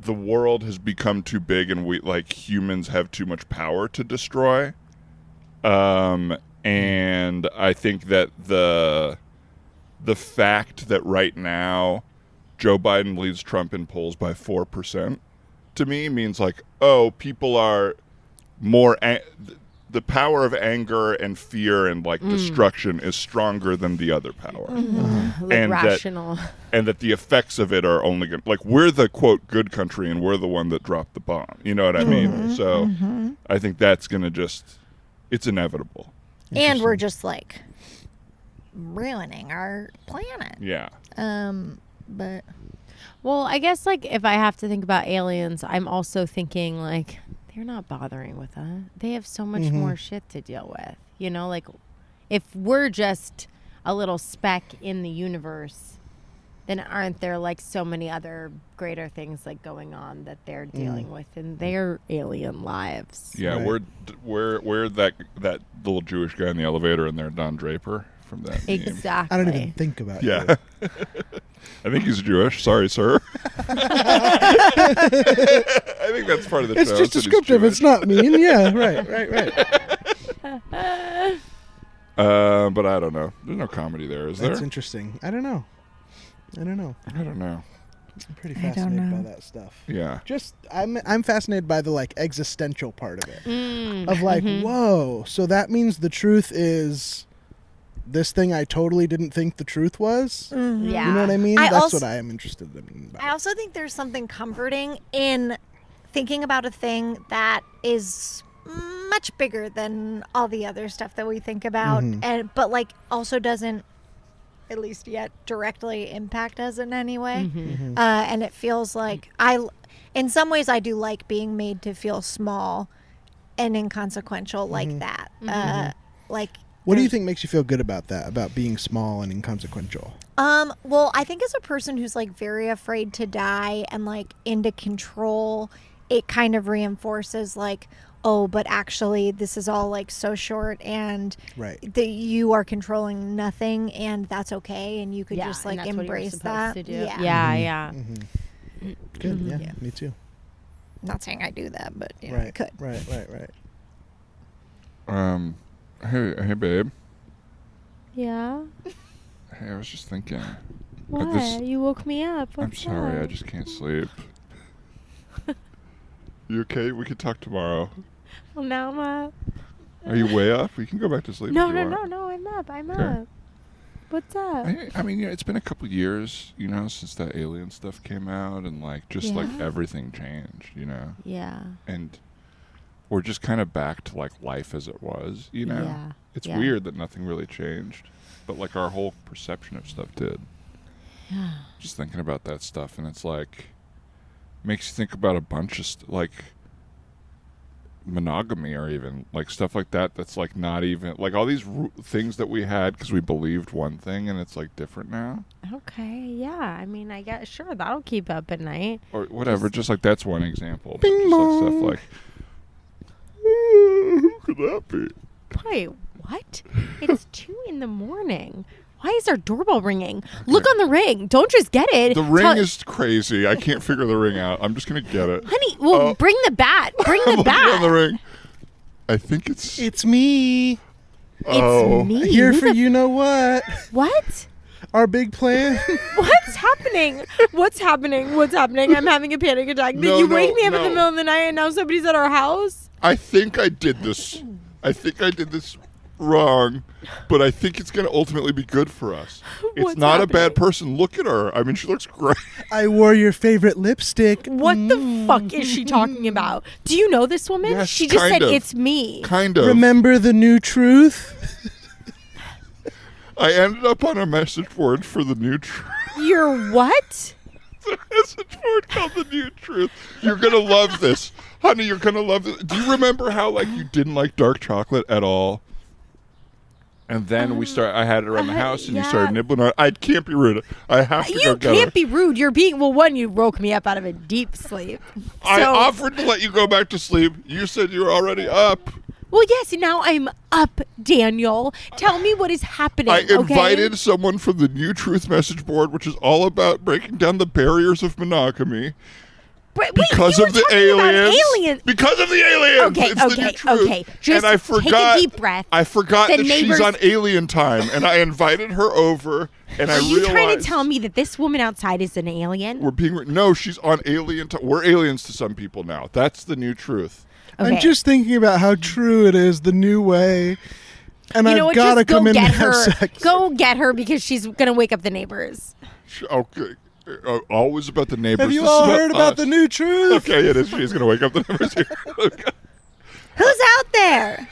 the world has become too big and we like humans have too much power to destroy. And I think that the fact that right now Joe Biden leads Trump in polls by 4% to me means like, oh, people are more the power of anger and fear and like destruction is stronger than the other power. And rational. that the effects of it are only going like we're the quote good country and we're the one that dropped the bomb. You know what I mean? So I think that's going to just it's inevitable. And we're just like ruining our planet. Yeah. But Well, I guess like if I have to think about aliens, I'm also thinking like they're not bothering with us. They have so much more shit to deal with. You know, like if we're just a little speck in the universe, then aren't there like so many other greater things like going on that they're dealing with in their alien lives? Yeah, Right. we're that little Jewish guy in the elevator in there, Don Draper from that meme. Exactly. I don't even think about Yeah. you. I think he's Jewish. Sorry, sir. I think that's part of the It's show. just that he's descriptive. Jewish. It's not mean. Yeah, right. But I don't know. There's no comedy there, is That's there? interesting. I don't know. I don't know. I'm pretty don't fascinated by know. that stuff. Yeah. Just I'm fascinated by the like existential part of it. Of like, whoa, so that means the truth is this thing I totally didn't think the truth was? Yeah. You know what I mean? I That's also- what I am interested in. I also think there's something comforting in thinking about a thing that is much bigger than all the other stuff that we think about, and but like also doesn't, at least yet, directly impact us in any way. And it feels like in some ways, I do like being made to feel small and inconsequential like that. Like. What do you there's- think makes you feel good about that? About being small and inconsequential? Well, I think as a person who's like very afraid to die and like into control, it kind of reinforces like, oh, but actually this is all like so short and Right. that you are controlling nothing and that's okay and you could just and like that's what you're embrace supposed that. to do. Yeah. Yeah. Good. Yeah, me too. Not saying I do that, but you know, I Right. could. Right. Hey, babe. Yeah. Hey, I was just thinking. What? You woke me up. I'm What's sorry, I up? just can't sleep. You okay? We can talk tomorrow. Well, now I'm up. Are you way up? We can go back to sleep. No, if you no, want. no, I'm up. I'm Okay. up. What's up? I mean, yeah, it's been a couple years, you know, since that alien stuff came out, and like just like Yeah. everything changed, you know. Yeah. And we're just kind of back to like life as it was, you know? Yeah. It's Yeah. weird that nothing really changed, but like our whole perception of stuff did. Yeah. Just thinking about that stuff, and it's like makes you think about a bunch of like monogamy or even like stuff like that. That's like not even like all these things that we had because we believed one thing, and it's like different now. Okay, yeah. I mean, I guess sure that'll keep up at night. Or whatever. Just like that's one example. Bing Just like bong. stuff like who could that be? Wait, what? It's 2 a.m. Why is our doorbell ringing? Look on the ring. Don't just get it. The ring is crazy. I can't figure the ring out. I'm just gonna get it. Honey, well, bring the bat. Bring I'm the looking bat. on the ring. I think it's It's me. It's me. Here Who for the you know what? What? Our big plan. What's happening? What's happening? What's happening? I'm having a panic attack. Did No, you no, wake me up in no. the middle of the night and now somebody's at our house? I think I did this. Wrong, but I think it's going to ultimately be good for us. It's What's not a bad happening? person. Look at her. I mean, she looks great. I wore your favorite lipstick. What the fuck is she talking about? Do you know this woman? Yes, she just kind said of. it's me. Kind of. Remember the new truth? I ended up on a message board for the new truth. You're what? A message board called the new truth. You're going to love this. Honey, you're going to love this. Do you remember how like you didn't like dark chocolate at all? And then I had it around the house, and you yeah. started nibbling on it. I can't be rude. I have to go You get can't her. be rude. You're being one. You woke me up out of a deep sleep. I So- offered to let you go back to sleep. You said you were already up. Well, yes. Now I'm up, Daniel. Tell me what is happening. I okay? invited someone from the New Truth message board, which is all about breaking down the barriers of monogamy. Wait, Because you of were the talking about aliens. aliens. Because of the aliens. Okay, It's the new okay, truth. okay. Just and I take a forgot, deep breath. I forgot The that neighbors- she's on alien time, and I invited her over, and I Are you realized trying to tell me that this woman outside is an alien? we're being no, she's on alien time. We're aliens to some people now. That's the new truth. Okay. I'm just thinking about how true it is, the new way. And You know I've what? got to Just go come in get and have her. sex. Go get her because she's gonna wake up the neighbors. Okay. Always about the neighbors. Have you This is all heard about us. the new truth? Okay, it is. She's gonna wake up the neighbors here. Okay. Who's out there?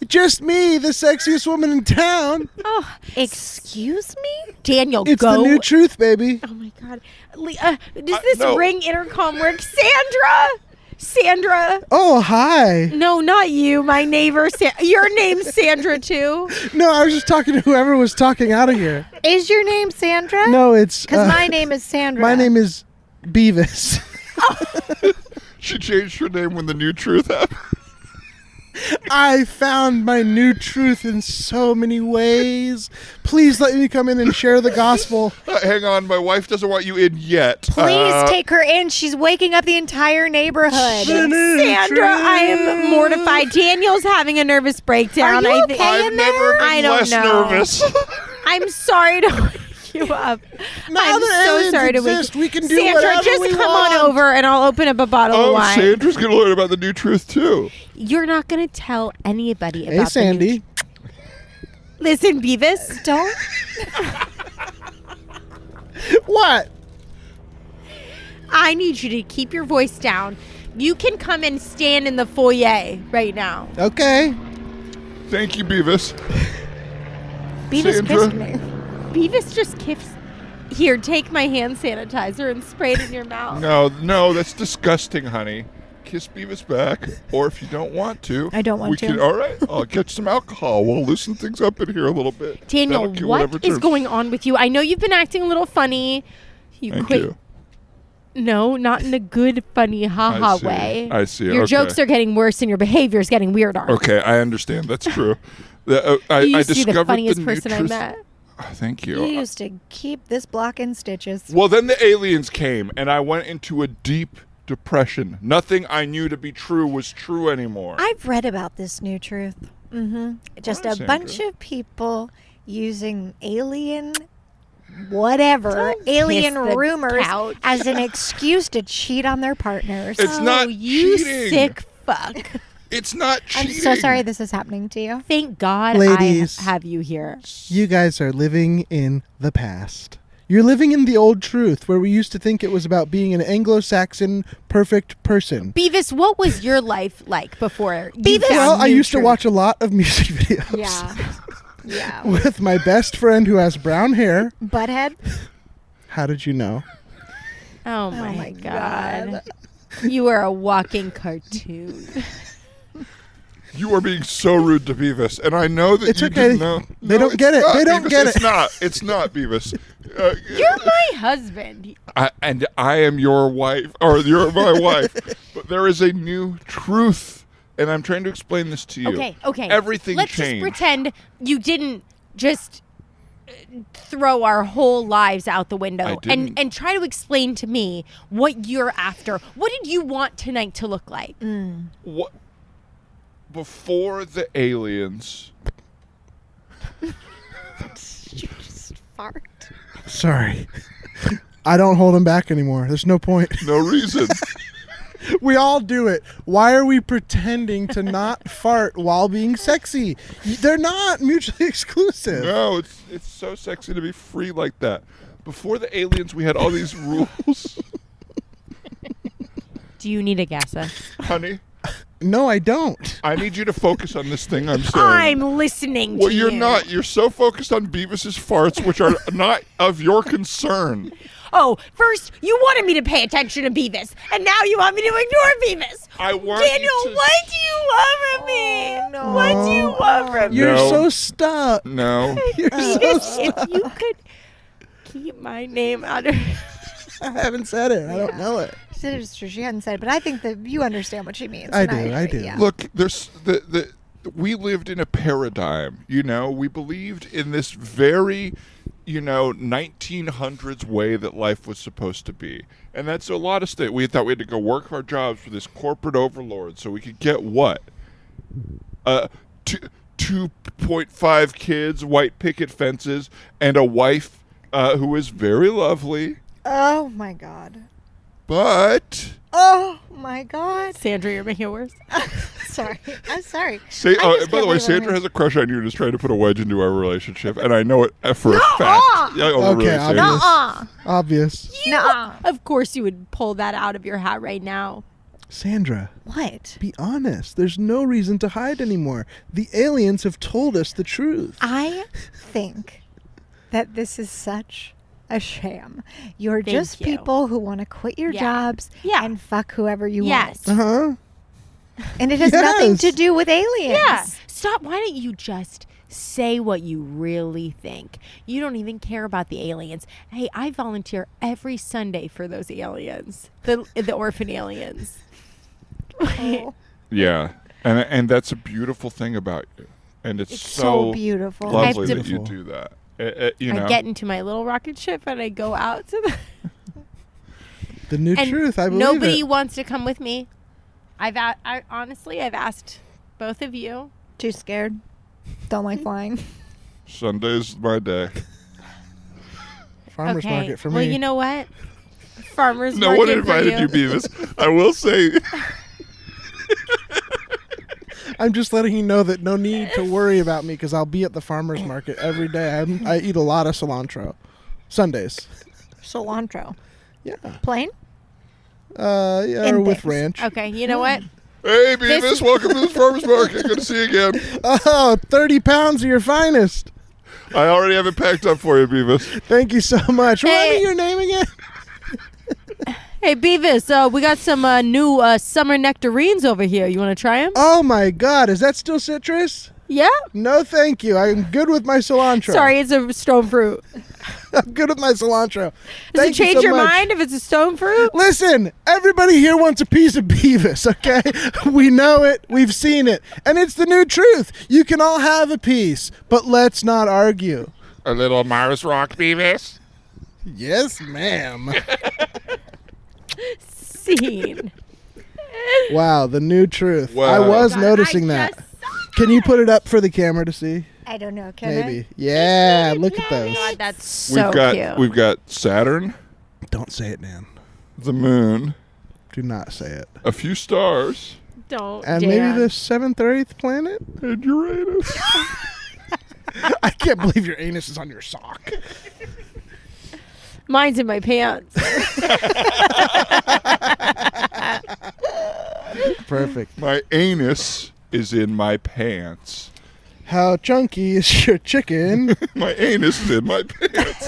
Just me, the sexiest woman in town. Oh, Excuse me? Daniel, It's go. the new truth, baby. Oh my God, does this no. ring intercom work? Sandra. Oh, hi. No, not you, my neighbor. Your name's Sandra too. No, I was just talking to whoever was talking out of here. Is your name Sandra? No, it's... Because my name is Sandra. My name is Beavis. She changed her name when the new truth happened. I found my new truth in so many ways. Please let me come in and share the gospel. Hang on, my wife doesn't want you in yet. Please take her in. She's waking up the entire neighborhood. The new Sandra, I am truth. mortified. Daniel's having a nervous breakdown. Are you I okay? I've never been I don't less know. nervous. I'm sorry to wake you up. Now I'm that so aliens sorry to wake exist, you. we can do Sandra, whatever just we come want. on over and I'll open up a bottle of Oh, wine. Sandra's gonna learn about the new truth too. You're not going to tell anybody Hey, about the new Sandy. Listen, Beavis, don't. What? I need you to keep your voice down. You can come and stand in the foyer right now. Okay. Thank you, Beavis. Beavis Sandra? kissed me. Beavis just kissed. Here, take my hand sanitizer and spray it in your mouth. No, that's disgusting, honey. Kiss Beavis back, or if you don't want to, I don't want we to. Can, all right, I'll get some alcohol. We'll loosen things up in here a little bit. Daniel, That'll kill whatever what is turns- going on with you? I know you've been acting a little funny. Thank quit. you. No, not in a good, funny, haha I see. way. I see. Your Okay. jokes are getting worse and your behavior is getting weirder. Okay, I understand. That's true. You I used to be discovered the funniest new person I truth. met. Oh, thank You you. used to keep this block in stitches. Well, then the aliens came, and I went into a deep depression. Nothing I knew to be true was true anymore. I've read about this new truth. Just Hi, a Sandra. bunch of people using alien whatever, Don't alien kiss the rumors couch. as an excuse to cheat on their partners. It's not you cheating. sick fuck. It's not I'm cheating. so sorry this is happening to you. Thank God Ladies. I have you here. You guys are living in the past. You're living in the old truth where we used to think it was about being an Anglo-Saxon perfect person. Beavis, what was your life like before you Beavis? found Well, I new used to truth? watch a lot of music videos. Yeah. Yeah. With my best friend who has brown hair. Butthead. How did you know? Oh my God. You are a walking cartoon. You are being so rude to Beavis, and I know that It's you okay. didn't know. They don't get it. not, They don't Beavis. get It's it. not. It's not Beavis. You're my husband. And I am your wife, or you're my wife. But there is a new truth, and I'm trying to explain this to you. Okay. Everything Let's changed. just pretend you didn't just throw our whole lives out the window I didn't. and try to explain to me what you're after. What did you want tonight to look like? What? Before the aliens, You just fart. Sorry. I don't hold them back anymore. There's no point. no reason. We all do it. Why are we pretending to not fart while being sexy? They're not mutually exclusive. No, it's so sexy to be free like that. Before the aliens, we had all these rules. Do you need a gassa? Honey, No, I don't. I need you to focus on this thing I'm saying. I'm listening Well, to you're you. not. You're so focused on Beavis's farts, which are not of your concern. Oh, first you wanted me to pay attention to Beavis, and now you want me to ignore Beavis. I want Daniel, you to... what do you want from me? no. What do you want from me? You're No. so stuck. No. You're so Beavis, stuck. if you could keep my name out of... I haven't said it. I don't know it. It's true. She hadn't said it, but I think that you understand what she means. I and do, I agree, do. Yeah. Look, there's we lived in a paradigm, you know. We believed in this very, 1900s way that life was supposed to be. And that's a lot of we thought we had to go work our jobs for this corporate overlord so we could get what? 2.5 kids, white picket fences, and a wife who is very lovely, Oh my God. but... Oh my God. Sandra, you're making it worse. Sorry. I'm sorry. Say, I just by the can't way, believe Sandra I'm has a crush on you and is trying to put a wedge into our relationship, and I know it for a fact. Yeah, Okay, really obvious. serious. Obvious. Nuh-uh. Of course you would pull that out of your hat right now. Sandra, What? be honest. There's no reason to hide anymore. The aliens have told us the truth. I think that this is such a sham. You're Thank just you. people who want to quit your Yeah. jobs Yeah. and fuck whoever you Yes. want. Uh-huh. And it has nothing Yes. to do with aliens. Yeah. Stop. Why don't you just say what you really think? You don't even care about the aliens. Hey, I volunteer every Sunday for those aliens, the orphan aliens. Oh, Yeah, and that's a beautiful thing about you, and it's so beautiful. lovely I have that to- you do that. You know, I get into my little rocket ship and I go out to The new and truth, I believe nobody it. wants to come with me. I honestly, I've asked both of you. Too scared. Don't like flying. Sunday's my day. Farmer's okay. market for well, me. you know what? Farmers No market one for invited you, Beavis. I will say. I'm just letting you know that no need to worry about me because I'll be at the farmer's market every day. I eat a lot of cilantro. Sundays. Cilantro. Yeah. Plain? Yeah, And or with things. ranch. Okay, you know what? Hey, Beavis, welcome to the farmer's market. Good to see you again. Oh, 30 pounds of your finest. I already have it packed up for you, Beavis. Thank you so much. Remind Hey. me your name again? Hey, Beavis, we got some new summer nectarines over here. You want to try them? Oh, my God. Is that still citrus? Yeah? No, thank you. I'm good with my cilantro. Sorry, it's a stone fruit. I'm good with my cilantro. Does Thank it you change so your much. mind if it's a stone fruit? Listen, everybody here wants a piece of Beavis, okay? We know it. We've seen it. And it's the new truth. You can all have a piece, but let's not argue. A little Mars Rock, Beavis. Yes, ma'am. Scene. Wow, the new truth. Wow. I was God, noticing I that. just Can you put it up for the camera to see? I don't know. Can Maybe. Yeah, look at those. God, that's so cute. We've got Saturn, Don't say it, Dan. the moon, Do not say it. a few stars, Don't. And Dan. maybe the 7th or 8th planet? and Uranus. I can't believe your anus is on your sock. Mine's in my pants. Perfect. My anus is in my pants. How chunky is your chicken? My anus is in my pants.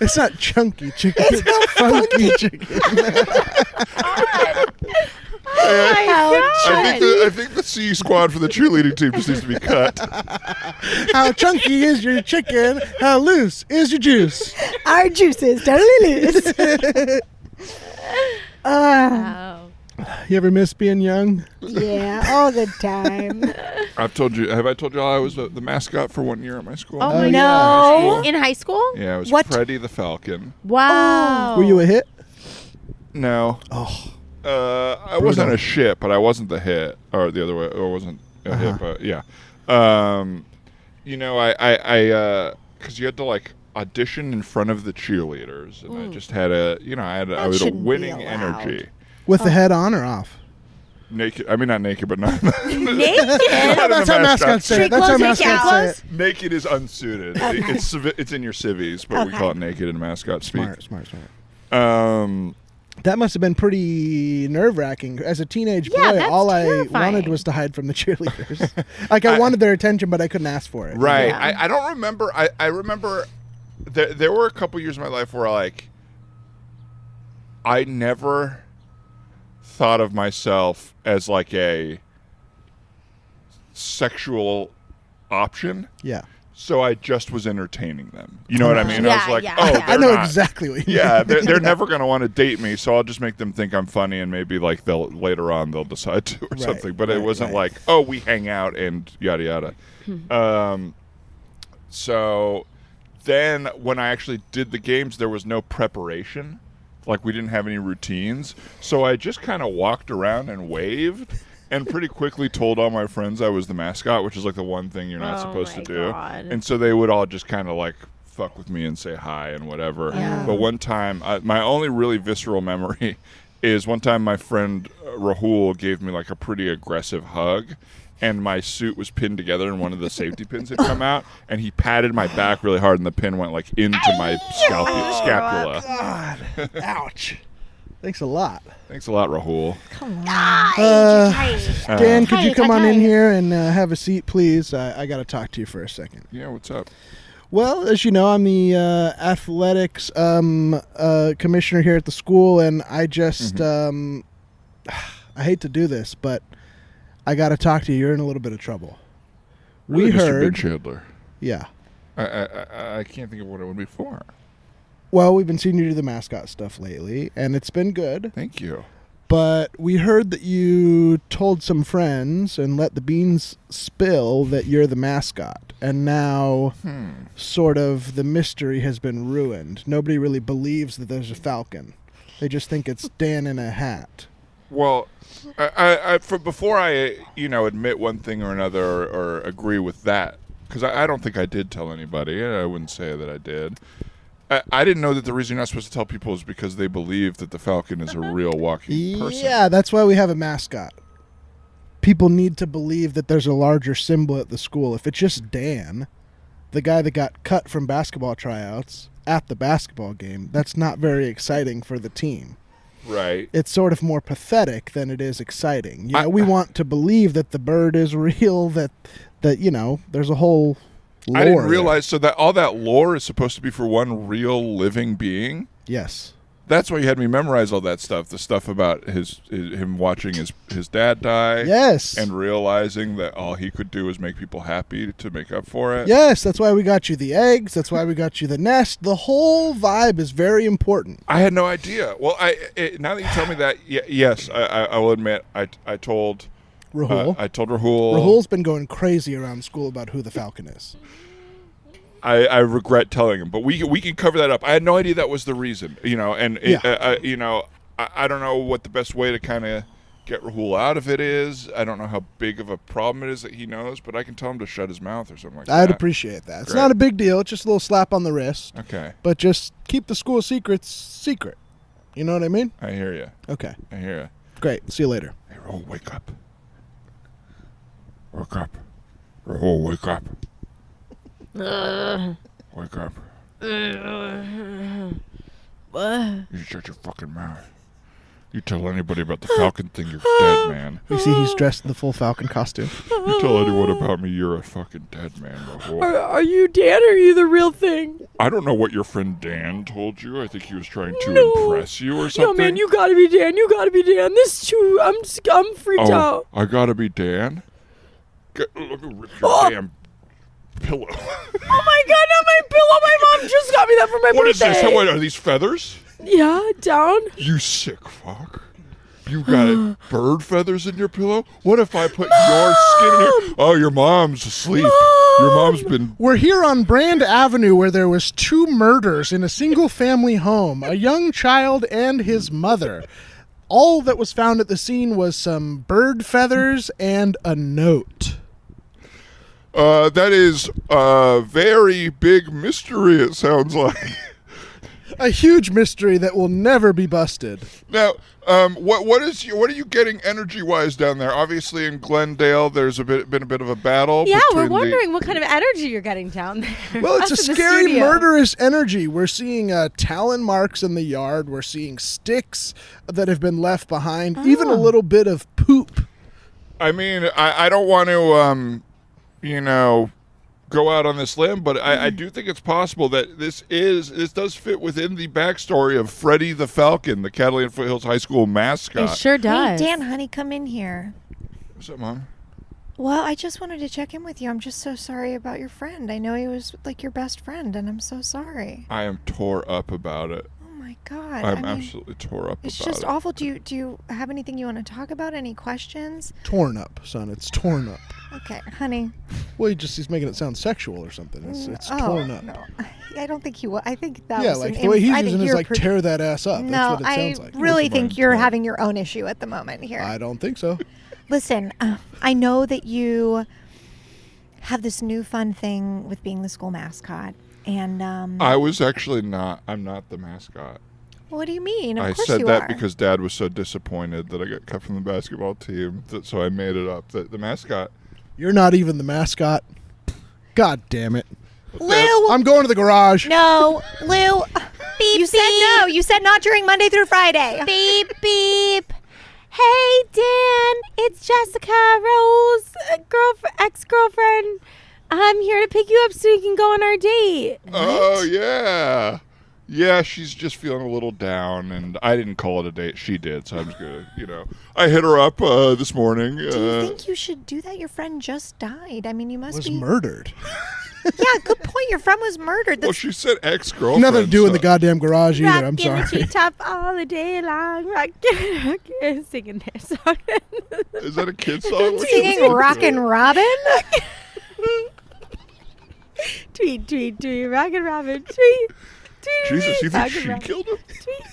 It's not chunky chicken. It's funky chicken. I think the C squad for the cheerleading team just needs to be cut. How chunky is your chicken? How loose is your juice? Our juice is totally loose. Wow. You ever miss being young? Yeah, all the time. Have I told you I was the mascot for 1 year at my school? Oh, my yeah. gosh. In high school? Yeah, it was What? Freddie the Falcon. Wow. Were you a hit? No. Oh. I wasn't a shit, but I wasn't the hit, or the other way, or wasn't a hit, but yeah. You know, I because you had to like audition in front of the cheerleaders, and I just had I had a shouldn't be winning allowed. energy. With the head on or off? Naked. I mean, not naked, but not. Naked? That's how mascots say it. That's how mascots say it. Naked is unsuited. It's in your civvies, but we call it naked in mascot speak. Smart. Um, That must have been pretty nerve-wracking. As a teenage boy, that's all I terrifying. wanted was to hide from the cheerleaders. Like, I wanted their attention, but I couldn't ask for it. right. Yeah. I don't remember. I remember there were a couple years in my life where I never thought of myself as like a sexual option. Yeah. So I just was entertaining them. You know what I mean? I was like, yeah, oh, yeah. I know they're not- exactly what you Yeah, mean. they're never going to want to date me, so I'll just make them think I'm funny, and maybe like later on they'll decide to or something. But it wasn't like, oh, we hang out and yada yada. So then when I actually did the games, there was no preparation. Like we didn't have any routines, so I just kind of walked around and waved. And pretty quickly told all my friends I was the mascot, which is like the one thing you're not supposed to do. God. And so they would all just kind of like fuck with me and say hi and whatever. Yeah. But one time, my only really visceral memory is one time my friend Rahul gave me like a pretty aggressive hug. And my suit was pinned together, and one of the safety pins had come out, and he patted my back really hard, and the pin went like into my scapula. God. Ouch. Thanks a lot. Thanks a lot, Rahul. Dan, could you come on in here and have a seat, please? I got to talk to you for a second. Yeah, what's up? Well, as you know, I'm the athletics commissioner here at the school, and I just I hate to do this, but I got to talk to you. You're in a little bit of trouble. Really, We Mr. heard, Big Chandler. yeah. I can't think of what it would be for. Well, we've been seeing you do the mascot stuff lately, and it's been good. Thank you. But we heard that you told some friends and let the beans spill that you're the mascot. And now, sort of, the mystery has been ruined. Nobody really believes that there's a falcon. They just think it's Dan in a hat. Well, before I admit one thing or another or agree with that, because I don't think I did tell anybody. I wouldn't say that I did. I didn't know that the reason you're not supposed to tell people is because they believe that the falcon is a real walking person. Yeah, that's why we have a mascot. People need to believe that there's a larger symbol at the school. If it's just Dan, the guy that got cut from basketball tryouts at the basketball game, that's not very exciting for the team. Right. It's sort of more pathetic than it is exciting. You know, we want to believe that the bird is real, that there's a whole lore I didn't there. realize so that all that lore is supposed to be for one real living being. Yes. That's why you had me memorize all that stuff. The stuff about him watching his dad die. Yes. And realizing that all he could do was make people happy to make up for it. Yes, that's why we got you the eggs. That's why we got you the nest. The whole vibe is very important. I had no idea. Well, now that you tell me that, yes, I will admit I told Rahul. I told Rahul. Rahul's been going crazy around school about who the falcon is. I regret telling him, but we can cover that up. I had no idea that was the reason, and I don't know what the best way to kind of get Rahul out of it is. I don't know how big of a problem it is that he knows, but I can tell him to shut his mouth or something like that. I'd appreciate that. It's Great. not a big deal. It's just a little slap on the wrist. Okay. But just keep the school secrets secret. You know what I mean? I hear you. Okay. I hear you. Great. See you later. Hey, Rahul, wake up. Wake up. Rahul, wake up. Wake up. What? You shut your fucking mouth. You tell anybody about the Falcon thing, you're dead, man. You see, he's dressed in the full Falcon costume. You tell anyone about me, you're a fucking dead man. Are you Dan or are you the real thing? I don't know what your friend Dan told you. I think he was trying to impress you or something. No, man, you gotta be Dan. You gotta be Dan. This is too. I'm freaked out. I gotta be Dan? Let me rip your damn pillow. Oh my God, not my pillow. My mom just got me that for my birthday. What is this? What, are these feathers? Yeah, down. You sick fuck. You got bird feathers in your pillow? What if I put your skin in here? Oh, your mom's asleep. Your mom's been... We're here on Brand Avenue where there was 2 murders in a single-family home, a young child and his mother. All that was found at the scene was some bird feathers and a note. That is a very big mystery, it sounds like. A huge mystery that will never be busted. Now, what are you getting energy-wise down there? Obviously, in Glendale, there's been a bit of a battle. Yeah, we're wondering what kind of energy you're getting down there. Well, it's a scary, murderous energy. We're seeing talon marks in the yard. We're seeing sticks that have been left behind. Even a little bit of poop. I mean, I don't want to, go out on this limb, but I do think it's possible that this does fit within the backstory of Freddie the Falcon, the Catalina Foothills High School mascot. It sure does. Hey, Dan, honey, come in here. What's up, Mom? Well, I just wanted to check in with you. I'm just so sorry about your friend. I know he was like your best friend, and I'm so sorry. I am tore up about it. Oh my God. I'm absolutely tore up about it. It's just awful. Do you have anything you want to talk about? Any questions? Torn up, son. It's torn up. Okay, honey. Well, he's making it sound sexual or something. It's torn up. No, I don't think he will. I think that yeah, was like the way he's using is like tear that ass up. No, that's what it sounds like. I really think you're having your own issue at the moment here. I don't think so. Listen, I know that you have this new fun thing with being the school mascot, and I was actually not. I'm not the mascot. What do you mean? Of I course said you that are. because Dad was so disappointed that I got cut from the basketball team, so I made it up. The mascot. You're not even the mascot. God damn it. Lou! I'm going to the garage. No, Lou. Beep, you said no. You said not during Monday through Friday. Beep, beep. Hey, Dan. It's Jessica, Rose, ex-girlfriend. I'm here to pick you up so you can go on our date. Oh, yeah. Yeah, she's just feeling a little down, and I didn't call it a date. She did, so I'm just going to, I hit her up this morning. Do you think you should do that? Your friend just died. I mean, you must be... Was murdered. Yeah, good point. Your friend was murdered. Well, she said ex-girlfriend. Nothing to do in the goddamn garage either. I'm sorry. Rockin' the top all the day long. Rockin', singing their song. Is that a kid's song? Singing Rockin' Robin? Tweet, tweet, tweet. Rockin' Robin. Tweet. Jesus, you think she killed him?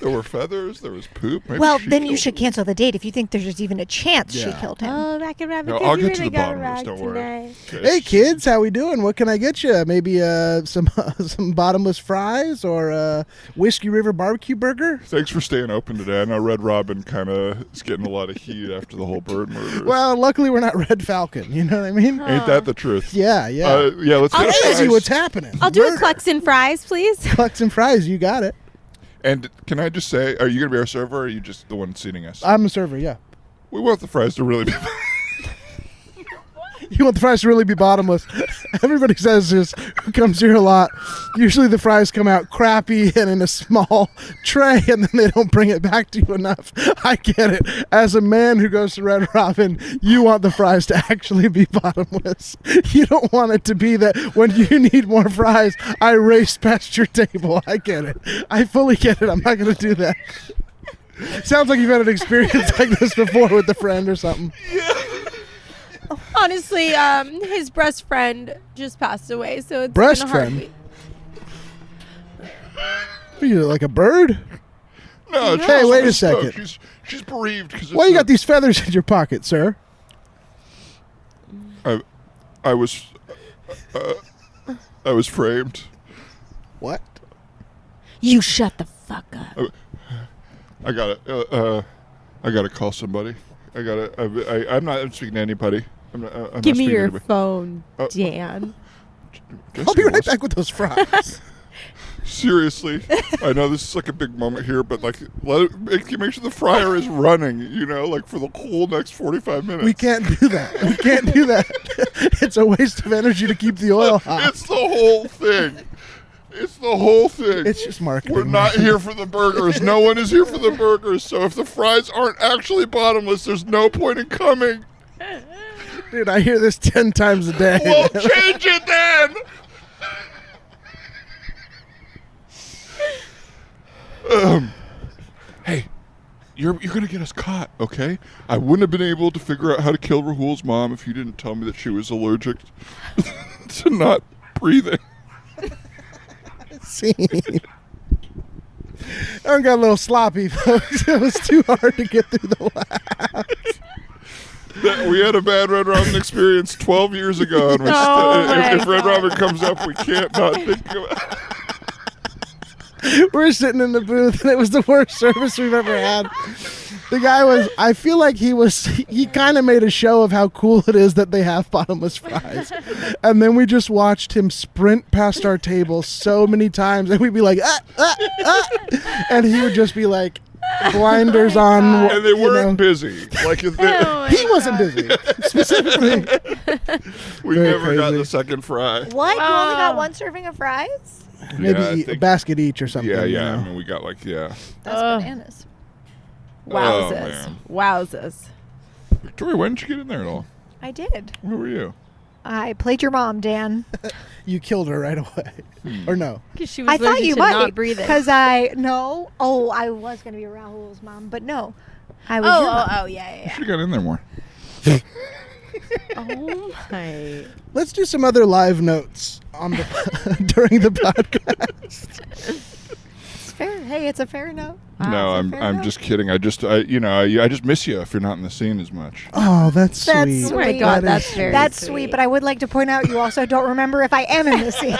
There were feathers, there was poop. Maybe well, then you should cancel the date if you think there's even a chance she killed him. Oh, Rockin' Robin. No, I'll get to the bottom of this, don't worry. Hey, kids, how we doing? What can I get you? Maybe some bottomless fries or a Whiskey River barbecue burger? Thanks for staying open today. I know Red Robin kind of is getting a lot of heat after the whole bird murder. Well, luckily we're not Red Falcon. You know what I mean? Ain't that the truth? Yeah. Yeah, let's get see what's happening. I'll do a Clucks and fries, please. Clucks and fries, you got it. And can I just say, are you going to be our server, or are you just the one seating us? I'm a server, yeah. We want the fries to really be... You want the fries to really be bottomless. Everybody says this, who comes here a lot. Usually the fries come out crappy and in a small tray, and then they don't bring it back to you enough. I get it. As a man who goes to Red Robin, you want the fries to actually be bottomless. You don't want it to be that when you need more fries, I race past your table. I get it. I fully get it. I'm not going to do that. Sounds like you've had an experience like this before with a friend or something. Honestly, his breast friend just passed away, so it's breast been a hard friend? week. Are you like a bird? No. Hey, wait a second. She's bereaved. Why you got these feathers in your pocket, sir? I was framed. What? You shut the fuck up. I gotta call somebody. I'm not speaking to anybody. I'm Give not me speaking to your anybody. phone, Dan. I'll be right back with those fries. Seriously, I know this is like a big moment here, but like, make sure the fryer is running, like for the whole next 45 minutes. We can't do that. We can't do that. It's a waste of energy to keep the oil hot. It's the whole thing. It's the whole thing. It's just marketing. We're not here for the burgers. No one is here for the burgers. So if the fries aren't actually bottomless, there's no point in coming. Dude, I hear this 10 times a day. Well, change it then. Hey, you're gonna get us caught, okay? I wouldn't have been able to figure out how to kill Rahul's mom if you didn't tell me that she was allergic to not breathing. Scene. I got a little sloppy, folks. It was too hard to get through the laughs. We had a bad Red Robin experience 12 years ago, and if Red Robin comes up, we can't not think about it. We're sitting in the booth, and it was the worst service we've ever had. The guy I feel like he kind of made a show of how cool it is that they have bottomless fries. And then we just watched him sprint past our table so many times, and we'd be like, and he would just be like, blinders on. And they weren't busy. Like he wasn't busy, specifically. We Very never got crazy. the second fry. What? You only got one serving of fries? Maybe a basket each or something. Yeah. I mean, we got That's bananas. Wowzers. Wowzers. Victoria, why didn't you get in there at all? I did. Where were you? I played your mom, Dan. You killed her right away. Or no? Because she was I thought you might. not breathing. Because I was going to be Rahul's mom, but no. I was your mom. Yeah. You should have got in there more. Oh my. Let's do some other live notes on the during the podcast. It's fair. Hey, it's a fair note. No, I'm just kidding. I just miss you if you're not in the scene as much. Oh, that's sweet. That's Oh my God, that's very That's sweet, but I would like to point out you also don't remember if I am in the scene.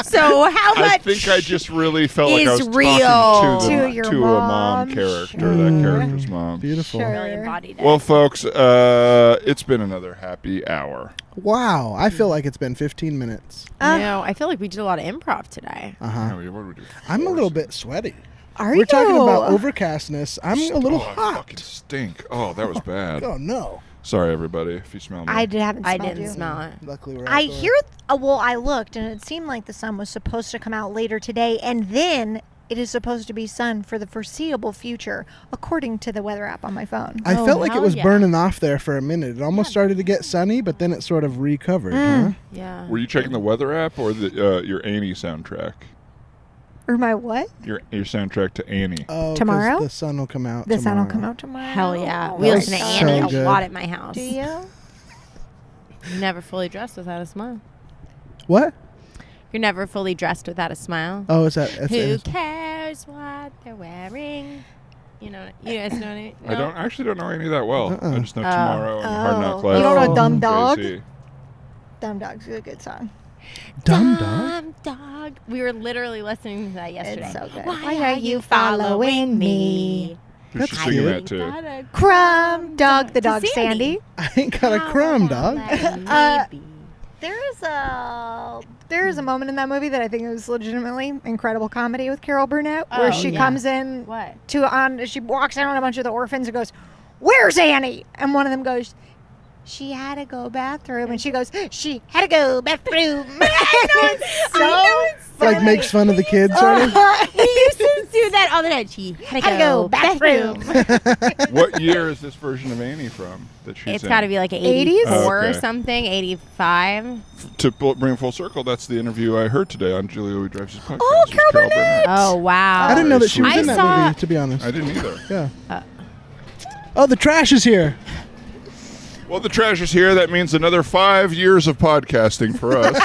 So how much I think I just really felt like I is was real talking to your a mom. mom character, Sure. that character's mom. Beautiful. Sure. really embodied it? Well, folks, it's been another happy hour. Wow, I feel like it's been 15 minutes. No, I feel like we did a lot of improv today. What do we do? I'm a little bit sweaty. Are We're you? talking about overcastness. I'm a little I hot. fucking stink. Oh, that was bad. Oh no! Sorry, everybody, if you smell me. I haven't smelled I didn't you. smell it. Luckily, we're I outdoors. hear. I looked, and it seemed like the sun was supposed to come out later today, and then it is supposed to be sun for the foreseeable future, according to the weather app on my phone. I felt like it hell was yeah. burning off there for a minute. It almost started to get sunny, but then it sort of recovered. Huh? Yeah. Were you checking the weather app or your Annie soundtrack? Or my what? Your soundtrack to Annie. Oh, 'cause Tomorrow? the sun will come out. The sun will tomorrow. come out tomorrow. Hell yeah. Oh, We That listen to was Annie so a good. lot at my house. Do you? You're never fully dressed without a smile. What? You're never fully dressed without a smile. Oh, is that? Who cares what they're wearing? You guys know what I mean? I don't know Annie that well. Uh-uh. I just know Tomorrow and Hard Knock You Life. don't know and Dumb Dog? Jay-Z. Dumb Dog's a good song. Dumb dog. Dumb dog. We were literally listening to that yesterday. It's so good. Why are you following me? Who's That's singing cute. that too? Crumb Dog, the dog Sandy. Sandy. I ain't got a crumb, dog. There is a moment in that movie that I think is legitimately incredible comedy with Carol Burnett, where Oh, she yeah. comes in What? she walks in on a bunch of the orphans and goes, "Where's Annie?" And one of them goes, "She had to go bathroom," and she goes, "She had to go bathroom." Like makes fun of the kids, sort of. He used to do that all the time. She had to go bathroom. What year is this version of Annie from? That she's It's in? got to be like 80s? 84 Oh, or okay. something, 85. To bring it full circle, that's the interview I heard today on Julia Louis Drives' podcast. Oh, with Carol Burnett. Oh, wow. I didn't know that she was I in that saw- movie, to be honest. I didn't either. Yeah. Oh, the trash is here. Well, the trash is here. That means another 5 years of podcasting for us.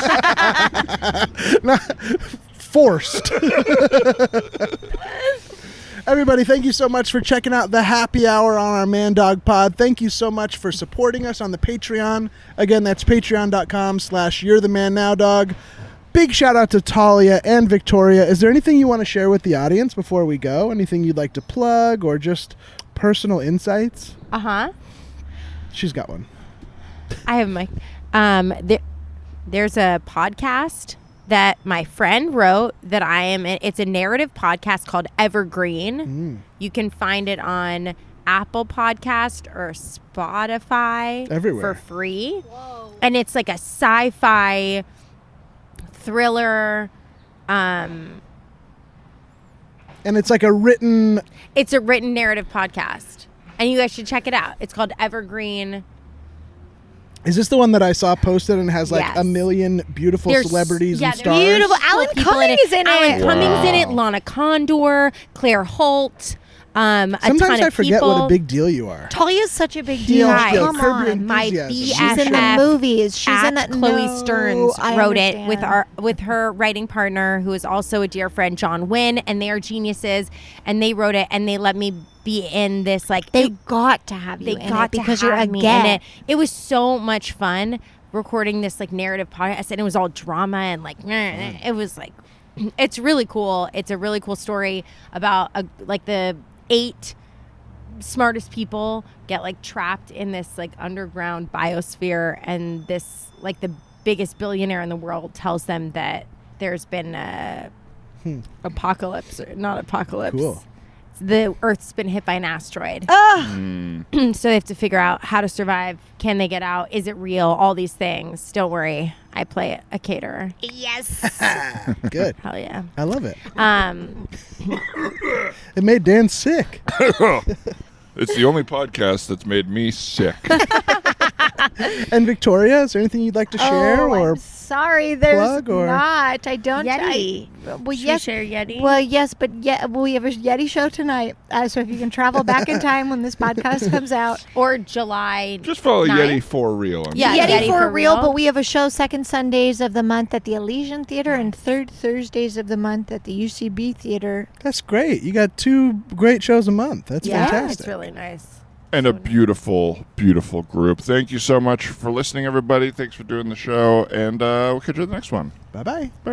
Forced. Everybody, thank you so much for checking out the happy hour on our Man Dog Pod. Thank you so much for supporting us on the Patreon. Again, that's patreon.com/You're the Man Now Dog. Big shout out to Talia and Victoria. Is there anything you want to share with the audience before we go? Anything you'd like to plug or just personal insights? Uh-huh. She's got one. I have my... there's a podcast that my friend wrote that I am in. It's a narrative podcast called Evergreen. You can find it on Apple Podcast or Spotify everywhere for free. Whoa. And it's like a sci-fi thriller. And it's like a written... It's a written narrative podcast. And you guys should check it out. It's called Evergreen. Is this the one that I saw posted and has like a million beautiful celebrities and stars? Beautiful. Alan Cummings in it. Alan Cummings in it. Lana Condor, Claire Holt. Sometimes I forget what a big deal you are. Talia's such a big deal. Come on, my BFF. She's in the movies. She's in that. Chloe Stearns wrote it with her writing partner, who is also a dear friend, John Wynn, and they are geniuses. And they wrote it, and they let me be in this. Like they got to have you in it because you're me in it. It was so much fun recording this like narrative podcast, and it was all drama and like it was like it's really cool. It's a really cool story about like the 8 smartest people get like trapped in this like underground biosphere, and this like the biggest billionaire in the world tells them that there's been a apocalypse, or not apocalypse. Cool. The Earth's been hit by an asteroid. So they have to figure out how to survive. Can they get out? Is it real? All these things. Don't worry. I play a caterer. Yes. Good. Hell yeah. I love it. It made Dan sick. It's the only podcast that's made me sick. And Victoria, is there anything you'd like to share or I'm sorry, there's plug or not. I don't. Yeti. Well, Should yes. we share Yeti? Well, yes, but we have a Yeti show tonight. So if you can travel back in time when this podcast comes out, or July. Just follow 9th. Yeti for real. Yeti for real. But we have a show second Sundays of the month at the Elysian Theater and third Thursdays of the month at the UCB Theater. That's great. You got 2 great shows a month. That's fantastic. It's really nice. And a beautiful, beautiful group. Thank you so much for listening, everybody. Thanks for doing the show. And we'll catch you in the next one. Bye-bye. Bye.